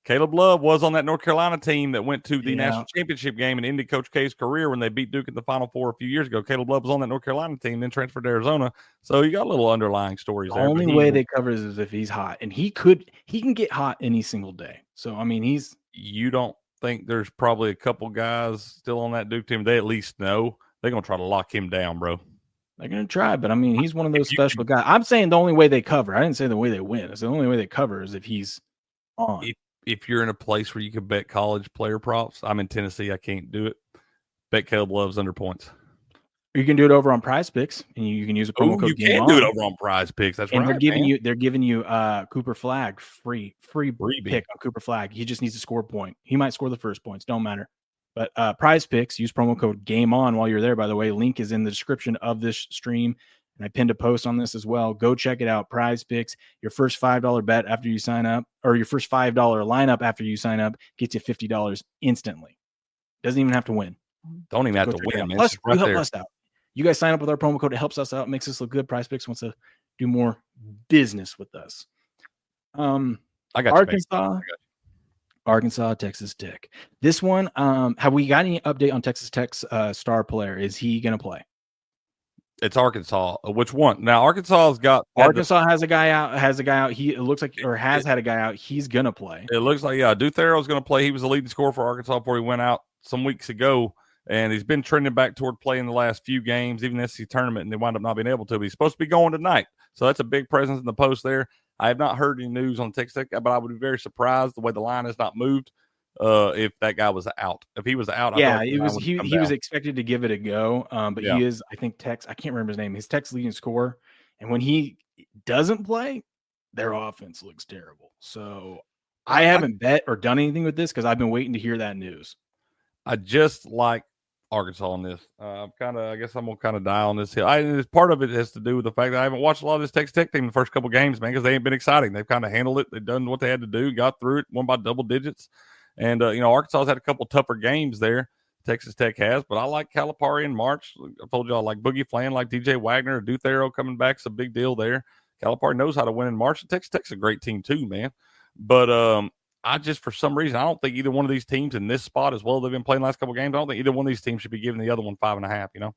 Speaker 3: Caleb Love was on that North Carolina team that went to the national championship game and ended Coach K's career when they beat Duke in the Final Four a few years ago. Caleb Love was on that North Carolina team, then transferred to Arizona. So you got a little underlying stories there.
Speaker 9: The only way they cover is if he's hot, and he can get hot any single day. So I mean,
Speaker 3: you don't think there's probably a couple guys still on that Duke team they at least know they're gonna try to lock him down, bro.
Speaker 9: They're gonna try, but I mean, he's one of those special guys. I'm saying the only way they cover. I didn't say the way they win. It's the only way they cover is if he's on.
Speaker 3: If you're in a place where you can bet college player props, I'm in Tennessee. I can't do it. Bet Caleb Love's under points.
Speaker 9: You can do it over on Prize Picks, and you can use a promo code.
Speaker 3: You can do it over on Prize Picks. That's right.
Speaker 9: They're giving you Cooper Flag free pick on Cooper Flag. He just needs to score a point. He might score the first points. Don't matter. But Prize Picks, use promo code Game On while you're there. By the way, link is in the description of this stream. And I pinned a post on this as well. Go check it out. Prize Picks. Your first $5 bet after you sign up, or your first $5 lineup after you sign up, gets you $50 instantly. Doesn't even have to win.
Speaker 3: Don't even have to win, man.
Speaker 9: Plus, you help us out. You guys sign up with our promo code. It helps us out. Makes us look good. Prize Picks wants to do more business with us.
Speaker 3: I got
Speaker 9: Arkansas, Texas Tech. This one, have we got any update on Texas Tech's star player? Is he going to play?
Speaker 3: It's Arkansas. Which one? Now Arkansas has a guy out. It looks like, or has had a guy out. He's gonna play. It looks like Duthero's gonna play. He was the leading scorer for Arkansas before he went out some weeks ago, and he's been trending back toward playing the last few games, even the SEC tournament, and they wound up not being able to. But he's supposed to be going tonight, so that's a big presence in the post there. I have not heard any news on Texas Tech, but I would be very surprised the way the line has not moved. If that guy was out, if he was out,
Speaker 9: he was expected to give it a go. But he is, I think, I can't remember his name. He's Tech's leading scorer, and when he doesn't play, their offense looks terrible. So I haven't bet or done anything with this because I've been waiting to hear that news.
Speaker 3: I just like Arkansas on this. I guess I'm gonna die on this hill. Part of it has to do with the fact that I haven't watched a lot of this Texas Tech team the first couple games, man, because they ain't been exciting. They've kind of handled it. They've done what they had to do, got through it, won by double digits. And, Arkansas's had a couple tougher games there. Texas Tech has, but I like Calipari in March. I told you I like Boogie Flan, like DJ Wagner, Duthero coming back. It's a big deal there. Calipari knows how to win in March. And Texas Tech's a great team too, man. But I just, for some reason, I don't think either one of these teams in this spot, as well as they've been playing the last couple of games, I don't think either one of these teams should be giving the other one 5.5,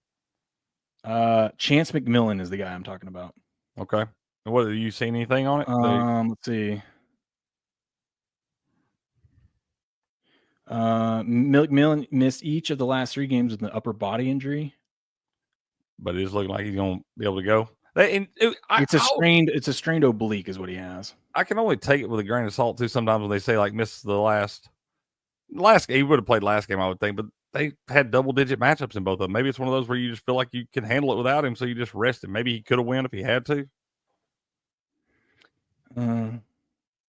Speaker 9: Chance McMillan is the guy I'm talking about.
Speaker 3: Okay. And what, have you seen anything on it?
Speaker 9: Let's see. McMillan missed each of the last 3 games with an upper body injury,
Speaker 3: but it's looking like he's going to be able to go.
Speaker 9: It's a strained oblique is what he has.
Speaker 3: I can only take it with a grain of salt too. Sometimes when they say like miss the last last game, he would have played last game, I would think, but they had double-digit matchups in both of them. Maybe it's one of those where you just feel like you can handle it without him, so you just rest him. Maybe he could have won if he had to.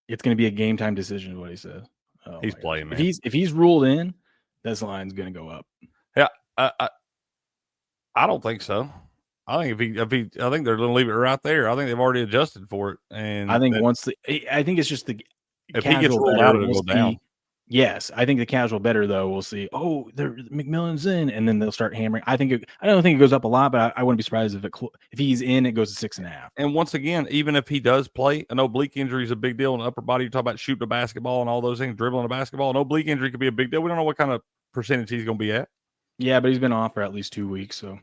Speaker 9: It's going to be a game time decision, is what he says. Oh,
Speaker 3: he's playing, man.
Speaker 9: If he's ruled in, this line's going to go up.
Speaker 3: Yeah, I don't think so. I think I think they're going to leave it right there. I think they've already adjusted for it, and
Speaker 9: I think I think it's just the
Speaker 3: if he gets ruled out, it'll go down.
Speaker 9: Yes, I think the casual better though. We'll see. Oh, McMillan's in, and then they'll start hammering. I don't think it goes up a lot, but I wouldn't be surprised if he's in, it goes to 6.5.
Speaker 3: And once again, even if he does play, an oblique injury is a big deal in the upper body. You talk about shooting a basketball and all those things, dribbling a basketball. An oblique injury could be a big deal. We don't know what kind of percentage he's going to be at.
Speaker 9: Yeah, but he's been off for at least 2 weeks, so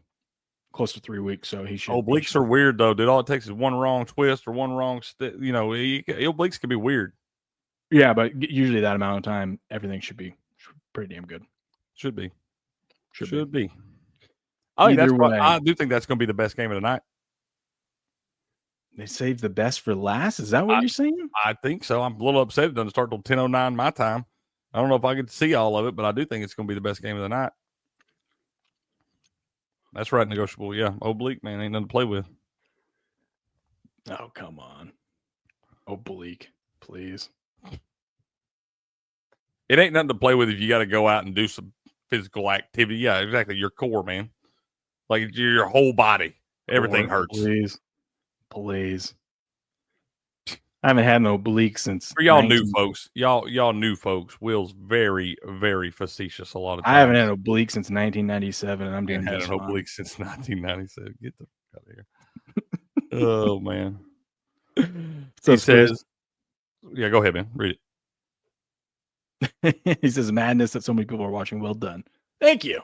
Speaker 9: close to 3 weeks. So he should.
Speaker 3: Obliques are weird though, dude. All it takes is one wrong twist or one wrong obliques can be weird.
Speaker 9: Yeah, but usually that amount of time, everything should be pretty damn good.
Speaker 3: Should be. I do think that's going to be the best game of the night.
Speaker 9: They saved the best for last? Is that what you're saying?
Speaker 3: I think so. I'm a little upset it doesn't start till 10:09 my time. I don't know if I get to see all of it, but I do think it's going to be the best game of the night. That's right, negotiable. Yeah, oblique, man, ain't nothing to play with.
Speaker 9: Oh, come on. Oblique, please.
Speaker 3: It ain't nothing to play with if you got to go out and do some physical activity. Yeah, exactly. Your core, man. Like your whole body. Everything hurts.
Speaker 9: Please. I haven't had an oblique since.
Speaker 3: For y'all new folks. Y'all new folks. Will's very, very facetious a lot of times.
Speaker 9: I haven't had an oblique since 1997, and I'm doing
Speaker 3: just fine. Oblique since 1997. Get the fuck out of here. Oh, man. So he says, yeah, go ahead, man. Read it.
Speaker 9: He says, madness that so many people are watching. Well done. Thank you.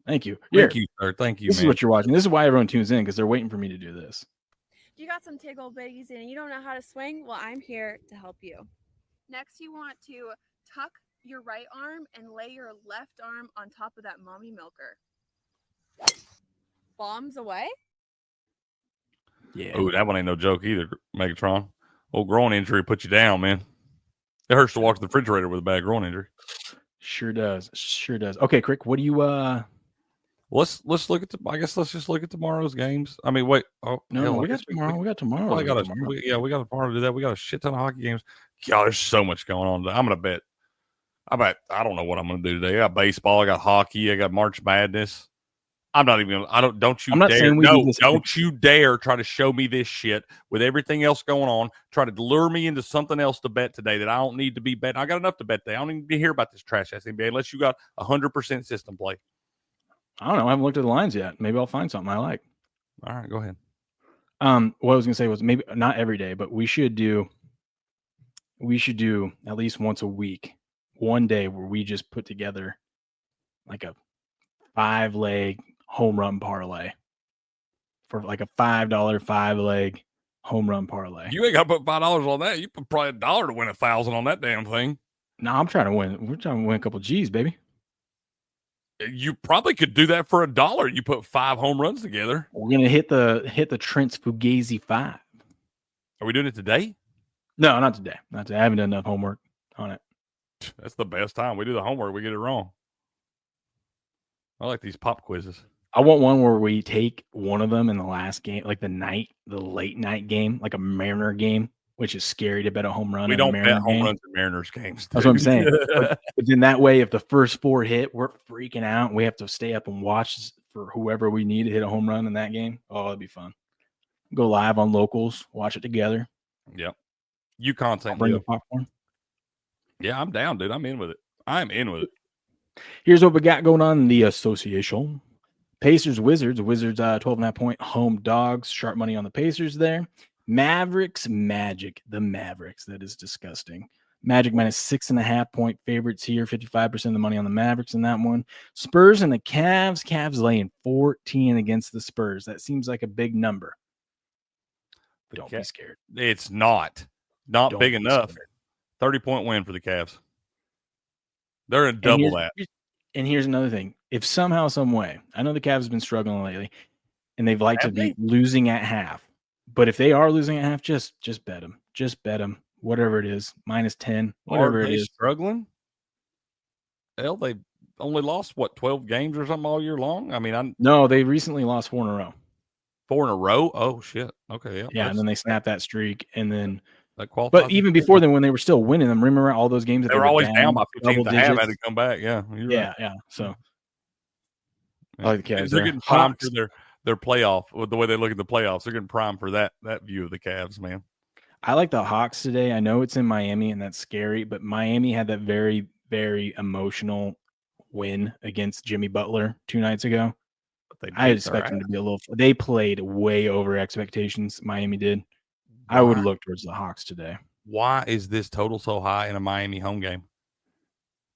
Speaker 3: Thank you, sir. Thank you,
Speaker 9: This is what you're watching. This is why everyone tunes in, because they're waiting for me to do this.
Speaker 12: You got some tickle bitties and you don't know how to swing? Well, I'm here to help you. Next, you want to tuck your right arm and lay your left arm on top of that mommy milker. Bombs away?
Speaker 3: Yeah. Oh, that one ain't no joke either, Megatron. Old groin injury put you down, man. It hurts to walk to the refrigerator with a bad groin injury.
Speaker 9: Sure does. Okay, Crick, what do you
Speaker 3: Let's look at let's just look at tomorrow's games. I mean, wait. Oh
Speaker 9: no, we got tomorrow. We got tomorrow.
Speaker 3: We got tomorrow to do that. We got a shit ton of hockey games. God, there's so much going on today. I'm gonna bet. I don't know what I'm gonna do today. I got baseball. I got hockey. I got March Madness. I'm not even. Don't you dare. No, don't you dare try to show me this shit with everything else going on. Try to lure me into something else to bet today that I don't need to be betting. I got enough to bet today. I don't need to hear about this trash ass NBA unless you got 100% system play.
Speaker 9: I don't know. I haven't looked at the lines yet. Maybe I'll find something I like.
Speaker 3: All right, go ahead.
Speaker 9: What I was gonna say was maybe not every day, but we should do at least once a week, one day where we just put together like a 5-leg home run parlay for like a $5 5-leg home run parlay.
Speaker 3: You ain't got to put $5 on that. You put probably $1 to win 1,000 on that damn thing.
Speaker 9: No, I'm trying to win. We're trying to win a couple G's, baby.
Speaker 3: You probably could do that for $1. You put 5 home runs together.
Speaker 9: We're gonna hit the Trent's Fugazi 5.
Speaker 3: Are we doing it today?
Speaker 9: No, not today. Not today. I haven't done enough homework on it.
Speaker 3: That's the best time. We do the homework. We get it wrong. I like these pop quizzes.
Speaker 9: I want one where we take one of them in the last game, like the late night game, like a Mariner game, which is scary to bet a home run.
Speaker 3: We don't bet home runs in Mariners games. Dude.
Speaker 9: That's what I'm saying. but then that way, if the first 4 hit, we're freaking out. We have to stay up and watch for whoever we need to hit a home run in that game. Oh, it'd be fun. Go live on Locals, watch it together.
Speaker 3: Yep. You content.
Speaker 9: Bring the popcorn.
Speaker 3: Yeah, I'm down, dude. I'm in with it. I'm in with it.
Speaker 9: Here's what we got going on in the association. Pacers, Wizards. Wizards 12.5-point home dogs. Sharp money on the Pacers there. Mavericks, Magic. The Mavericks. That is disgusting. Magic minus 6.5-point favorites here. 55% of the money on the Mavericks in that one. Spurs and the Cavs. Cavs laying 14 against the Spurs. That seems like a big number. Don't be scared.
Speaker 3: It's not big enough. 30-point win for the Cavs. They're going to double that.
Speaker 9: And here's another thing. If somehow, some way, I know the Cavs have been struggling lately, and they've liked to be losing at half. But if they are losing at half, just bet them. Just bet them. Whatever it is, minus 10, whatever it is.
Speaker 3: Struggling? Hell, they only lost 12 games or something all year long. I mean,
Speaker 9: no, they recently lost 4 in a row.
Speaker 3: 4 in a row? Oh shit. Okay,
Speaker 9: yeah, and then they snapped that streak, and then.
Speaker 3: But
Speaker 9: even before then, when they were still winning them, remember all those games that
Speaker 3: they were always down by 15 to half, had to come back. Yeah,
Speaker 9: yeah. So,
Speaker 3: I like the Cavs. They're getting primed for their playoff. With the way they look at the playoffs, they're getting primed for that view of the Cavs, man.
Speaker 9: I like the Hawks today. I know it's in Miami, and that's scary, but Miami had that very, very emotional win against Jimmy Butler 2 nights ago. I expect them to be a little. They played way over expectations. Miami did. I would look towards the Hawks today.
Speaker 3: Why is this total so high in a Miami home game?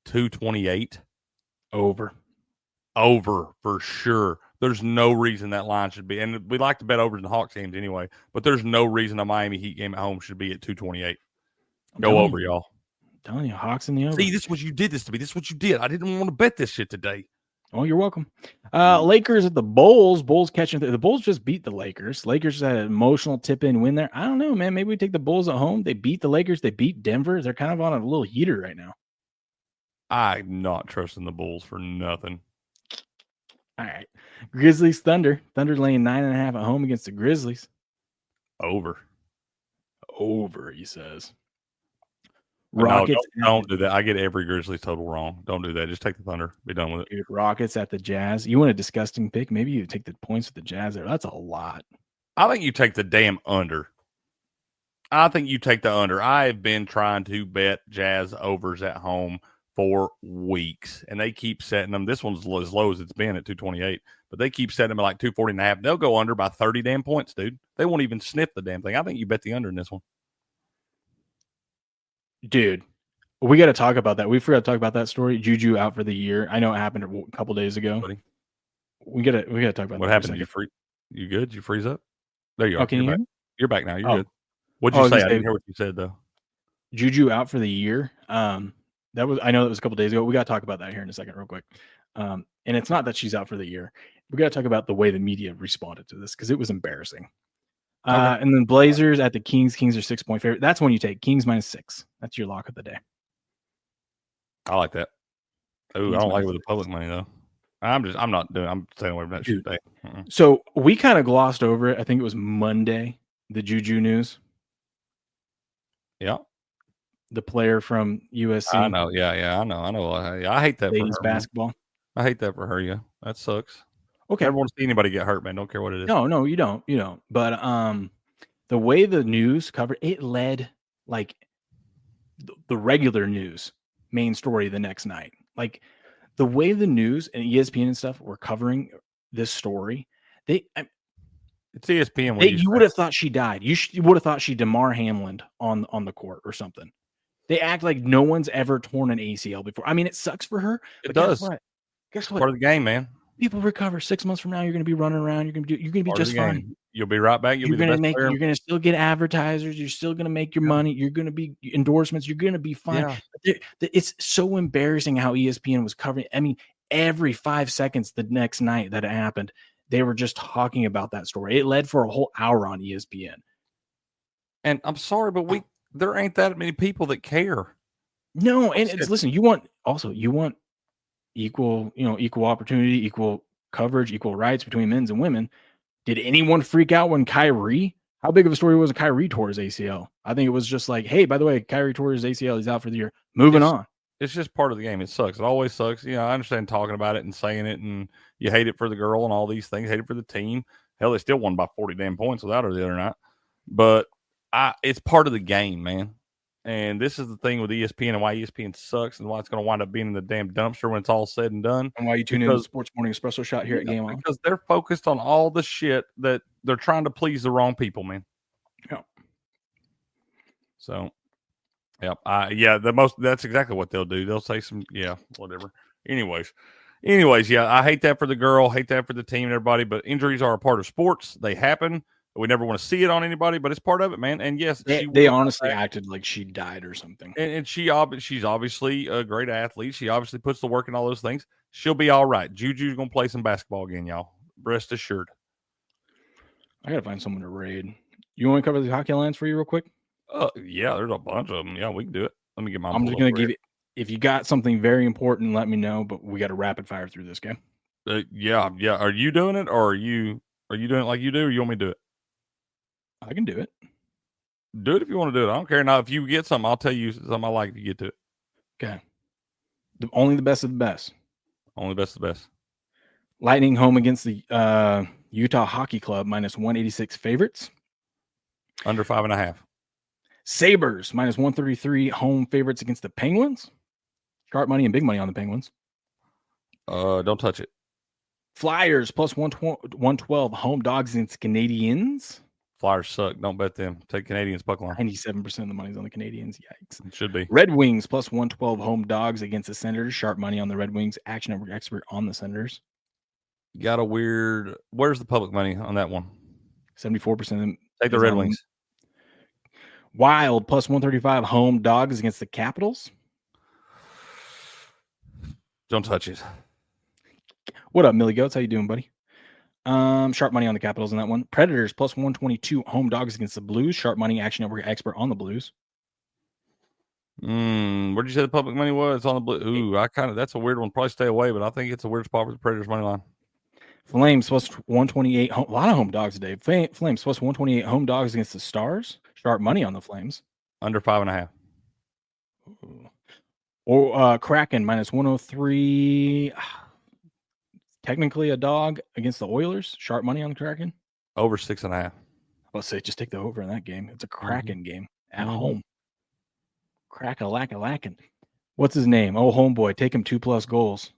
Speaker 3: 228
Speaker 9: over
Speaker 3: for sure. There's no reason that line should be, and we like to bet overs in Hawks games anyway. But there's no reason a Miami Heat game at home should be at 228. Go over, y'all.
Speaker 9: I'm telling you, Hawks in the over.
Speaker 3: See, this is what you did this to me. This is what you did. I didn't want to bet this shit today.
Speaker 9: Oh, you're welcome. Lakers at the Bulls. Bulls catching the Bulls just beat the Lakers. Lakers had an emotional tip-in win there. I don't know, man. Maybe we take the Bulls at home. They beat the Lakers. They beat Denver. They're kind of on a little heater right now.
Speaker 3: I'm not trusting the Bulls for nothing.
Speaker 9: All right. Grizzlies Thunder. Thunder laying 9.5 at home against the Grizzlies.
Speaker 3: Over,
Speaker 9: he says.
Speaker 3: Rockets. No, don't do that. I get every Grizzlies total wrong. Don't do that. Just take the Thunder. Be done with it.
Speaker 9: Dude, Rockets at the Jazz. You want a disgusting pick? Maybe you take the points with the Jazz there. That's a lot.
Speaker 3: I think you take the damn under. I think you take the under. I have been trying to bet Jazz overs at home for weeks, and they keep setting them. This one's as low as it's been at 228, but they keep setting them at like 240.5. They'll go under by 30 damn points, dude. They won't even sniff the damn thing. I think you bet the under in this one.
Speaker 9: Dude, we got to talk about that. We forgot to talk about that story. Juju out for the year. I know it happened a couple days ago.
Speaker 3: Buddy.
Speaker 9: We gotta talk about
Speaker 3: what
Speaker 9: that
Speaker 3: happened. You good? You freeze up? There you are.
Speaker 9: Can you hear me?
Speaker 3: You're back now. You're good. What'd you say? I didn't hear what you said though.
Speaker 9: Juju out for the year. I know that was a couple days ago. We got to talk about that here in a second, real quick. And it's not that she's out for the year. We got to talk about the way the media responded to this because it was embarrassing. Okay. And then Blazers at the Kings. Kings are 6-point favorite. That's when you take Kings -6. That's your lock of the day.
Speaker 3: I like that. Oh, I don't like it with the public money though. I'm staying away from that shit.
Speaker 9: So we kind of glossed over it. I think it was Monday, the Juju news.
Speaker 3: Yeah.
Speaker 9: The player from USC.
Speaker 3: I know. Yeah. I know. I hate that
Speaker 9: Ladies
Speaker 3: for her.
Speaker 9: Basketball.
Speaker 3: Man. I hate that for her. Yeah. That sucks.
Speaker 9: Okay.
Speaker 3: Never want to see anybody get hurt, man. Don't care what it is.
Speaker 9: No, you don't. But the way the news covered it led like the regular news main story the next night. Like the way the news and ESPN and stuff were covering this story,
Speaker 3: it's ESPN.
Speaker 9: You would have thought she died. You would have thought she Damar Hamlined on the court or something. They act like no one's ever torn an ACL before. I mean, it sucks for her.
Speaker 3: It does.
Speaker 9: Guess what?
Speaker 3: Part of the game, man.
Speaker 9: People recover 6 months from now. You're going to be running around. You're going to be just fine.
Speaker 3: You'll be right back. You're going
Speaker 9: to still get advertisers. You're still going to make your money. You're going to be endorsements. You're going to be fine. Yeah. It's so embarrassing how ESPN was covering. I mean, every 5 seconds the next night that it happened, they were just talking about that story. It led for a whole hour on ESPN.
Speaker 3: And I'm sorry, but there ain't that many people that care.
Speaker 9: No, and listen, you want equal opportunity, equal coverage, equal rights between men's and women. Did anyone freak out when Kyrie? How big of a story was it? Kyrie tore his ACL. I think it was just like, hey, by the way, Kyrie tore his ACL. He's out for the year. Moving on.
Speaker 3: It's just part of the game. It sucks. It always sucks. I understand talking about it and saying it, and you hate it for the girl and all these things. Hate it for the team. Hell, they still won by 40 damn points without her the other night. But it's part of the game, man. And this is the thing with ESPN and why ESPN sucks and why it's going to wind up being in the damn dumpster when it's all said and done.
Speaker 9: And why you tune in to the Sports Morning Espresso Shot here at Game On.
Speaker 3: Because they're focused on all the shit that they're trying to please the wrong people, man.
Speaker 9: Yeah.
Speaker 3: So, yep. That's exactly what they'll do. They'll say some, whatever. Anyways, yeah, I hate that for the girl, hate that for the team and everybody, but injuries are a part of sports. They happen. We never want to see it on anybody, but it's part of it, man. And yes,
Speaker 9: they honestly acted like she died or something.
Speaker 3: And she's obviously a great athlete. She obviously puts the work in all those things. She'll be all right. Juju's going to play some basketball again, y'all. Rest assured.
Speaker 9: I got to find someone to raid. You want to cover the hockey lines for you real quick?
Speaker 3: Yeah, there's a bunch of them. Yeah, we can do it. Let me get my.
Speaker 9: I'm just going to give you. If you got something very important, let me know. But we got to rapid fire through this game.
Speaker 3: Yeah. Are you doing it, or are you doing it like you do, or you want me to do it?
Speaker 9: I can do it.
Speaker 3: Do it if you want to do it. I don't care. Now, if you get something, I'll tell you something I like to get to it.
Speaker 9: Okay. Only the best of the best.
Speaker 3: Only best of the best.
Speaker 9: Lightning home against the Utah Hockey Club, -186 favorites.
Speaker 3: Under 5.5.
Speaker 9: Sabres, -133 home favorites against the Penguins. Sharp money and big money on the Penguins.
Speaker 3: Don't touch it.
Speaker 9: Flyers, +112 home dogs against Canadians.
Speaker 3: Flyers suck. Don't bet them. Take Canadians puck line.
Speaker 9: 97% of the money's on the Canadians. Yikes.
Speaker 3: It should be.
Speaker 9: Red Wings, +112 home dogs against the Senators. Sharp money on the Red Wings. Action Network expert on the Senators.
Speaker 3: Got a weird. Where's the public money on that one?
Speaker 9: 74% of them.
Speaker 3: Take the Red Wings.
Speaker 9: Wild, +135 home dogs against the Capitals.
Speaker 3: Don't touch it.
Speaker 9: What up, Millie Goats? How you doing, buddy? Sharp money on the Capitals in that one. Predators, +122 home dogs against the Blues. Sharp money, Action Network expert on the Blues.
Speaker 3: Where did you say the public money was? It's on the Blues. Ooh, that's a weird one. Probably stay away, but I think it's a weird spot for the Predators money line.
Speaker 9: Flames, +128. A lot of home dogs today. Flames, +128 home dogs against the Stars. Sharp money on the Flames.
Speaker 3: Under 5.5.
Speaker 9: Or Kraken, -103. Technically a dog against the Oilers. Sharp money on the Kraken.
Speaker 3: Over 6.5.
Speaker 9: Let's say just take the over in that game. It's a Kraken game at home. Crack-a-lack-a-lackin'. What's his name? Oh, homeboy. Take him 2+ goals.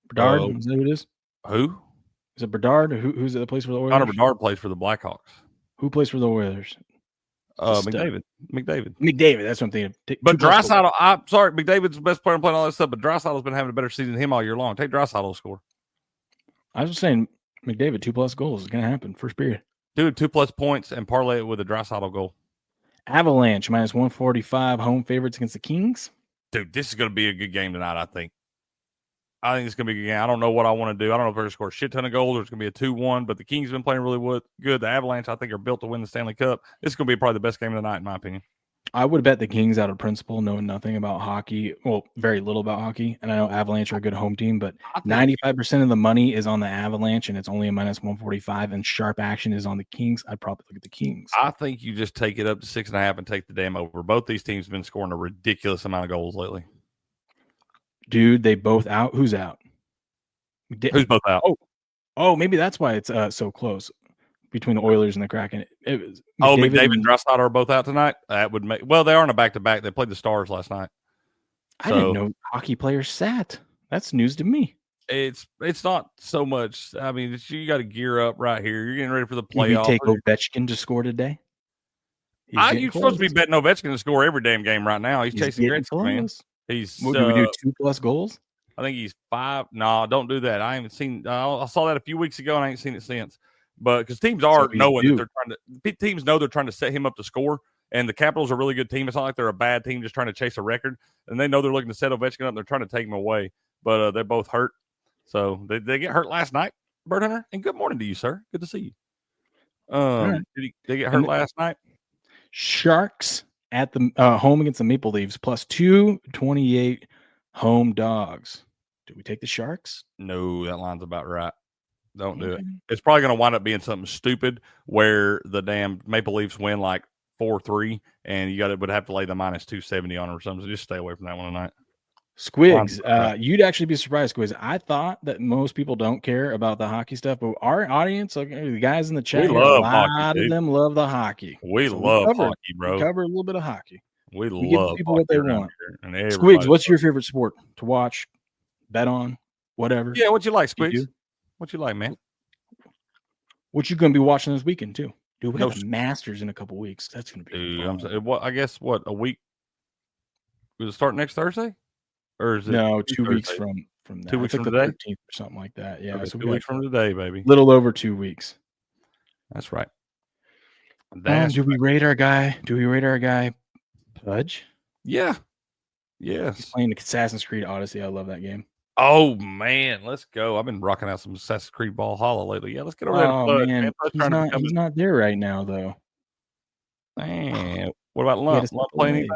Speaker 9: Bedard? Is that who it is?
Speaker 3: Who?
Speaker 9: Is it Bedard? Who's it that plays for the Oilers?
Speaker 3: Connor Bedard plays for the Blackhawks.
Speaker 9: Who plays for the Oilers?
Speaker 3: McDavid.
Speaker 9: McDavid. That's what I'm thinking.
Speaker 3: But Draisaitl, I'm sorry, McDavid's the best player playing all that stuff, but Draisaitl's been having a better season than him all year long. Take Draisaitl to score.
Speaker 9: I was just saying, McDavid, 2+ goals is going to happen first period.
Speaker 3: Dude, 2+ points and parlay it with a Draisaitl goal.
Speaker 9: Avalanche, -145 home favorites against the Kings.
Speaker 3: Dude, this is going to be a good game tonight, I think. I think it's going to be a good game. I don't know what I want to do. I don't know if they're going to score a shit ton of goals or it's going to be a 2-1, but the Kings have been playing really good. The Avalanche, I think, are built to win the Stanley Cup. This is going to be probably the best game of the night, in my opinion.
Speaker 9: I would bet the Kings out of principle, knowing nothing about hockey. Well, very little about hockey. And I know Avalanche are a good home team, but 95% of the money is on the Avalanche, and it's only a -145, and sharp action is on the Kings. I'd probably look at the Kings.
Speaker 3: I think you just take it up to 6.5 and take the damn over. Both these teams have been scoring a ridiculous amount of goals lately.
Speaker 9: Dude, they both out. Who's out?
Speaker 3: Who's both out?
Speaker 9: Oh, maybe that's why it's so close between the Oilers and the Kraken.
Speaker 3: McDavid and Draisaitl are both out tonight. That would make they are in a back-to-back. They played the Stars last night.
Speaker 9: I didn't know hockey players sat. That's news to me.
Speaker 3: It's not so much. I mean, you got to gear up right here. You're getting ready for the playoffs.
Speaker 9: You take Ovechkin to score today.
Speaker 3: You're supposed to be betting Ovechkin to score every damn game right now. He's chasing Gretzky, man.
Speaker 9: Do we do 2+ goals?
Speaker 3: I think he's 5. No, don't do that. I haven't seen. I saw that a few weeks ago, and I ain't seen it since. But because teams are knowing that teams know they're trying to set him up to score, and the Capitals are a really good team. It's not like they're a bad team just trying to chase a record, and they know they're looking to set Ovechkin up. And they're trying to take him away, but they're both hurt. So they get hurt last night, Bird Hunter. And good morning to you, sir. Good to see you. Did they get hurt last night?
Speaker 9: Sharks at the home against the Maple Leafs +228 home dogs. Do we take the Sharks?
Speaker 3: No, that line's about right. Don't do it. It's probably going to wind up being something stupid where the damn Maple Leafs win like 4-3, and you would have to lay the -270 on them or something. So just stay away from that one tonight.
Speaker 9: Squigs, you'd actually be surprised, Squigs. I thought that most people don't care about the hockey stuff, but our audience, the guys in the chat, a lot of them love the hockey.
Speaker 3: We love hockey, bro.
Speaker 9: We cover a little bit of hockey.
Speaker 3: We
Speaker 9: give people what they want. Squigs, what's your favorite sport to watch, bet on, whatever?
Speaker 3: Yeah, what you like, Squigs? What you like, man?
Speaker 9: What you going to be watching this weekend, too? Dude, we have the Masters in a couple weeks. That's going to be
Speaker 3: fun. I guess, a week? Will it start next Thursday? Or is it
Speaker 9: 2 weeks from that.
Speaker 3: 2 weeks from
Speaker 9: the
Speaker 3: today?
Speaker 9: 13th or something like that. Yeah.
Speaker 3: Okay, so 2 weeks from today, baby.
Speaker 9: Little over 2 weeks.
Speaker 3: That's right.
Speaker 9: Do we rate our guy? Pudge?
Speaker 3: Yeah. Yes.
Speaker 9: He's playing Assassin's Creed Odyssey. I love that game.
Speaker 3: Oh, man. Let's go. I've been rocking out some Assassin's Creed Valhalla lately. Yeah, let's get over there.
Speaker 9: Oh, man. He's not there right now, though.
Speaker 3: Man. What about Lump? Lump playing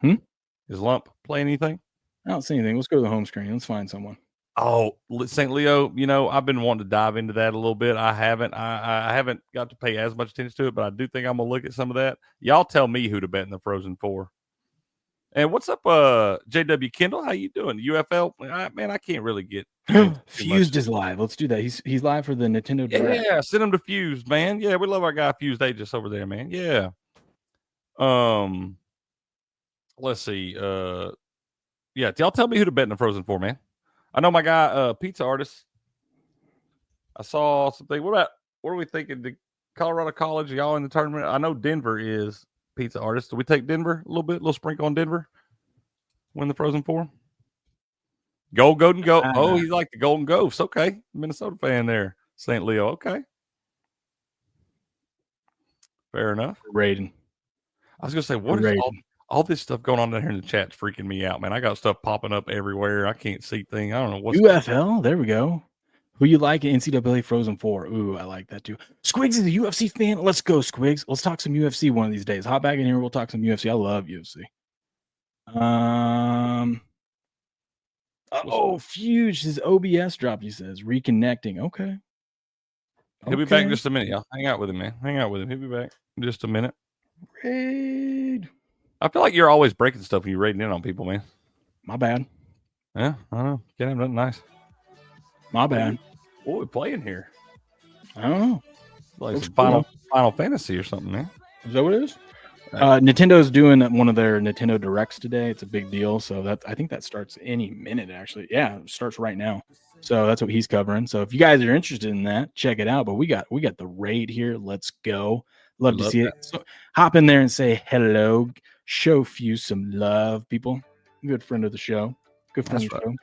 Speaker 3: anything? Is Lump play anything?
Speaker 9: I don't see anything. Let's go to the home screen. Let's find someone.
Speaker 3: Oh, St. Leo, I've been wanting to dive into that a little bit. I haven't. I haven't got to pay as much attention to it, but I do think I'm going to look at some of that. Y'all tell me who to bet in the Frozen Four. And what's up, JW Kendall? How you doing? UFL? Man, I can't really get
Speaker 9: Fused is live. Let's do that. He's live for the Nintendo Direct.
Speaker 3: Yeah, send him to Fused, man. Yeah, we love our guy Fused Aegis over there, man. Yeah. Let's see. Yeah, y'all tell me who to bet in the Frozen Four, man. I know my guy, Pizza Artist. I saw something. What are we thinking? The Colorado College, y'all in the tournament? I know Denver is Pizza Artist. Do we take Denver a little sprinkle on Denver? Win the Frozen Four? Golden Go. Oh, he's like the Golden Ghosts. Okay. Minnesota fan there. St. Leo. Okay. Fair enough.
Speaker 9: Raiden.
Speaker 3: I was going to say, what is all this stuff going on down here in the chat? Freaking me out, man. I got stuff popping up everywhere. I can't see things. I don't know what's
Speaker 9: UFL. There we go. Who you like in NCAA Frozen Four? Ooh, I like that too. Squigs is a UFC fan. Let's go, Squigs. Let's talk some UFC one of these days. Hop back in here. We'll talk some UFC. I love UFC. Fuge. His OBS dropped. He says reconnecting. Okay.
Speaker 3: He'll be back in just a minute, y'all. Hang out with him, man. Hang out with him. He'll be back in just a minute.
Speaker 9: Raid.
Speaker 3: I feel like you're always breaking stuff and you're raiding in on people, man.
Speaker 9: My bad.
Speaker 3: Yeah, I know. Can't have nothing nice.
Speaker 9: My bad.
Speaker 3: What are we playing here?
Speaker 9: I don't know.
Speaker 3: Like some Final Fantasy or something, man.
Speaker 9: Is that what it is? Nintendo's doing one of their Nintendo Directs today. It's a big deal. So I think that starts any minute, actually. Yeah, it starts right now. So that's what he's covering. So if you guys are interested in that, check it out. But we got the raid here. Let's go. Love to see it. So hop in there and say hello. Show Fuse some love, people. Good friend of the show. Good friend of the show.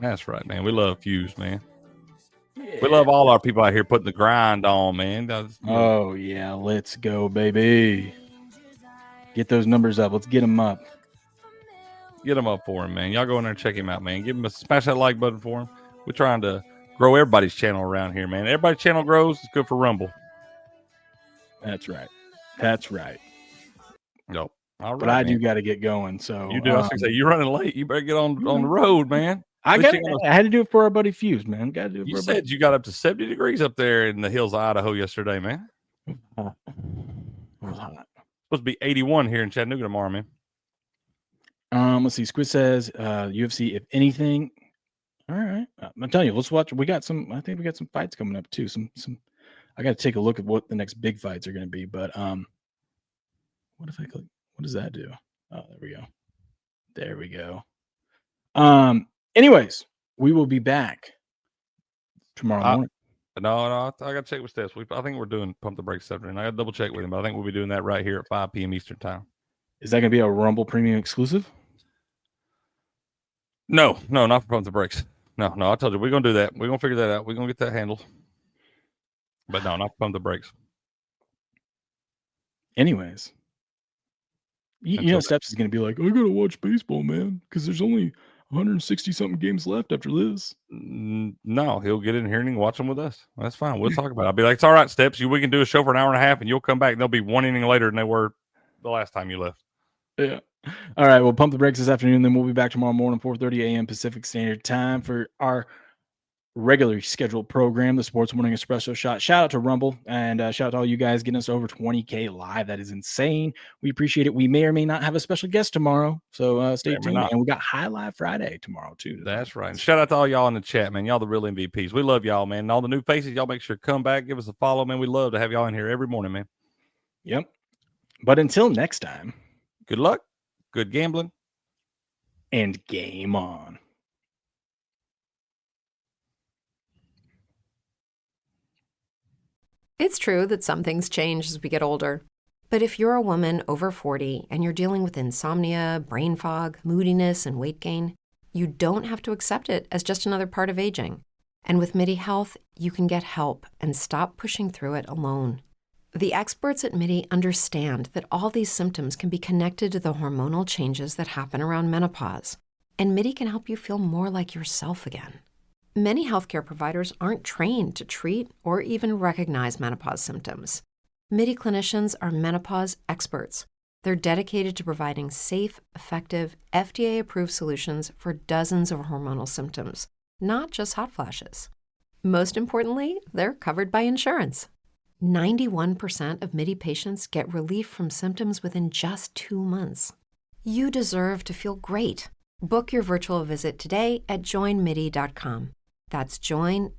Speaker 3: That's right, man. We love Fuse, man. Yeah. We love all our people out here putting the grind on, man.
Speaker 9: Oh, yeah. Let's go, baby. Get those numbers up. Let's get them up.
Speaker 3: Get them up for him, man. Y'all go in there and check him out, man. Smash that like button for him. We're trying to grow everybody's channel around here, man. Everybody's channel grows. It's good for Rumble.
Speaker 9: That's right. That's right.
Speaker 3: Nope. All right,
Speaker 9: but I do got to get going. So
Speaker 3: you do. I was going to say, you're running late. You better get on the road, man.
Speaker 9: I had to do it for our buddy Fuse, man. Got to do it.
Speaker 3: You said you got up to 70 degrees up there in the hills of Idaho yesterday, man.
Speaker 9: It was hot.
Speaker 3: Supposed to be 81 here in Chattanooga tomorrow, man.
Speaker 9: Let's see. Squid says UFC, if anything. All right. I'm telling you, let's watch. I think we got some fights coming up too. Some I got to take a look at what the next big fights are going to be. But what if I click? What does that do? Oh, there we go. There we go. Anyways, we will be back tomorrow morning.
Speaker 3: No, I got to check with Steps. I think we're doing Pump the Brakes Saturday. I got to double check with him, but I think we'll be doing that right here at 5 p.m. Eastern time.
Speaker 9: Is that going to be a Rumble Premium exclusive?
Speaker 3: No, not for Pump the Brakes. No, I told you we're going to do that. We're going to figure that out. We're going to get that handled. But no, not for Pump the Brakes.
Speaker 9: Anyways. You know, Steps is going to be like, I got to watch baseball, man, because there's only 160-something games left after this.
Speaker 3: No, he'll get in here and he can watch them with us. That's fine. We'll talk about it. I'll be like, it's all right, Steps. We can do a show for an hour and a half, and you'll come back, and they'll be one inning later than they were the last time you left.
Speaker 9: Yeah. All right, we'll pump the brakes this afternoon, then we'll be back tomorrow morning, 4:30 a.m. Pacific Standard Time for our regularly scheduled program, the Sports Morning Espresso Shot. Shout out to Rumble, and shout out to all you guys getting us over 20K live. That is insane. We appreciate it. We may or may not have a special guest tomorrow, so stay tuned. And we got High Live Friday tomorrow, too.
Speaker 3: That's right. And shout out to all y'all in the chat, man. Y'all the real MVPs. We love y'all, man. And all the new faces, y'all make sure to come back, give us a follow, man. We love to have y'all in here every morning, man.
Speaker 9: Yep. But until next time,
Speaker 3: good luck, good gambling,
Speaker 9: and game on.
Speaker 13: It's true that some things change as we get older. But if you're a woman over 40 and you're dealing with insomnia, brain fog, moodiness, and weight gain, you don't have to accept it as just another part of aging. And with MIDI Health, you can get help and stop pushing through it alone. The experts at MIDI understand that all these symptoms can be connected to the hormonal changes that happen around menopause. And MIDI can help you feel more like yourself again. Many healthcare providers aren't trained to treat or even recognize menopause symptoms. MIDI clinicians are menopause experts They're dedicated to providing safe, effective, FDA-approved solutions for dozens of hormonal symptoms, not just hot flashes. Most importantly, they're covered by insurance. 91% of MIDI patients get relief from symptoms within just 2 months. You deserve to feel great. Book your virtual visit today at joinmidi.com. That's joinmidi.com.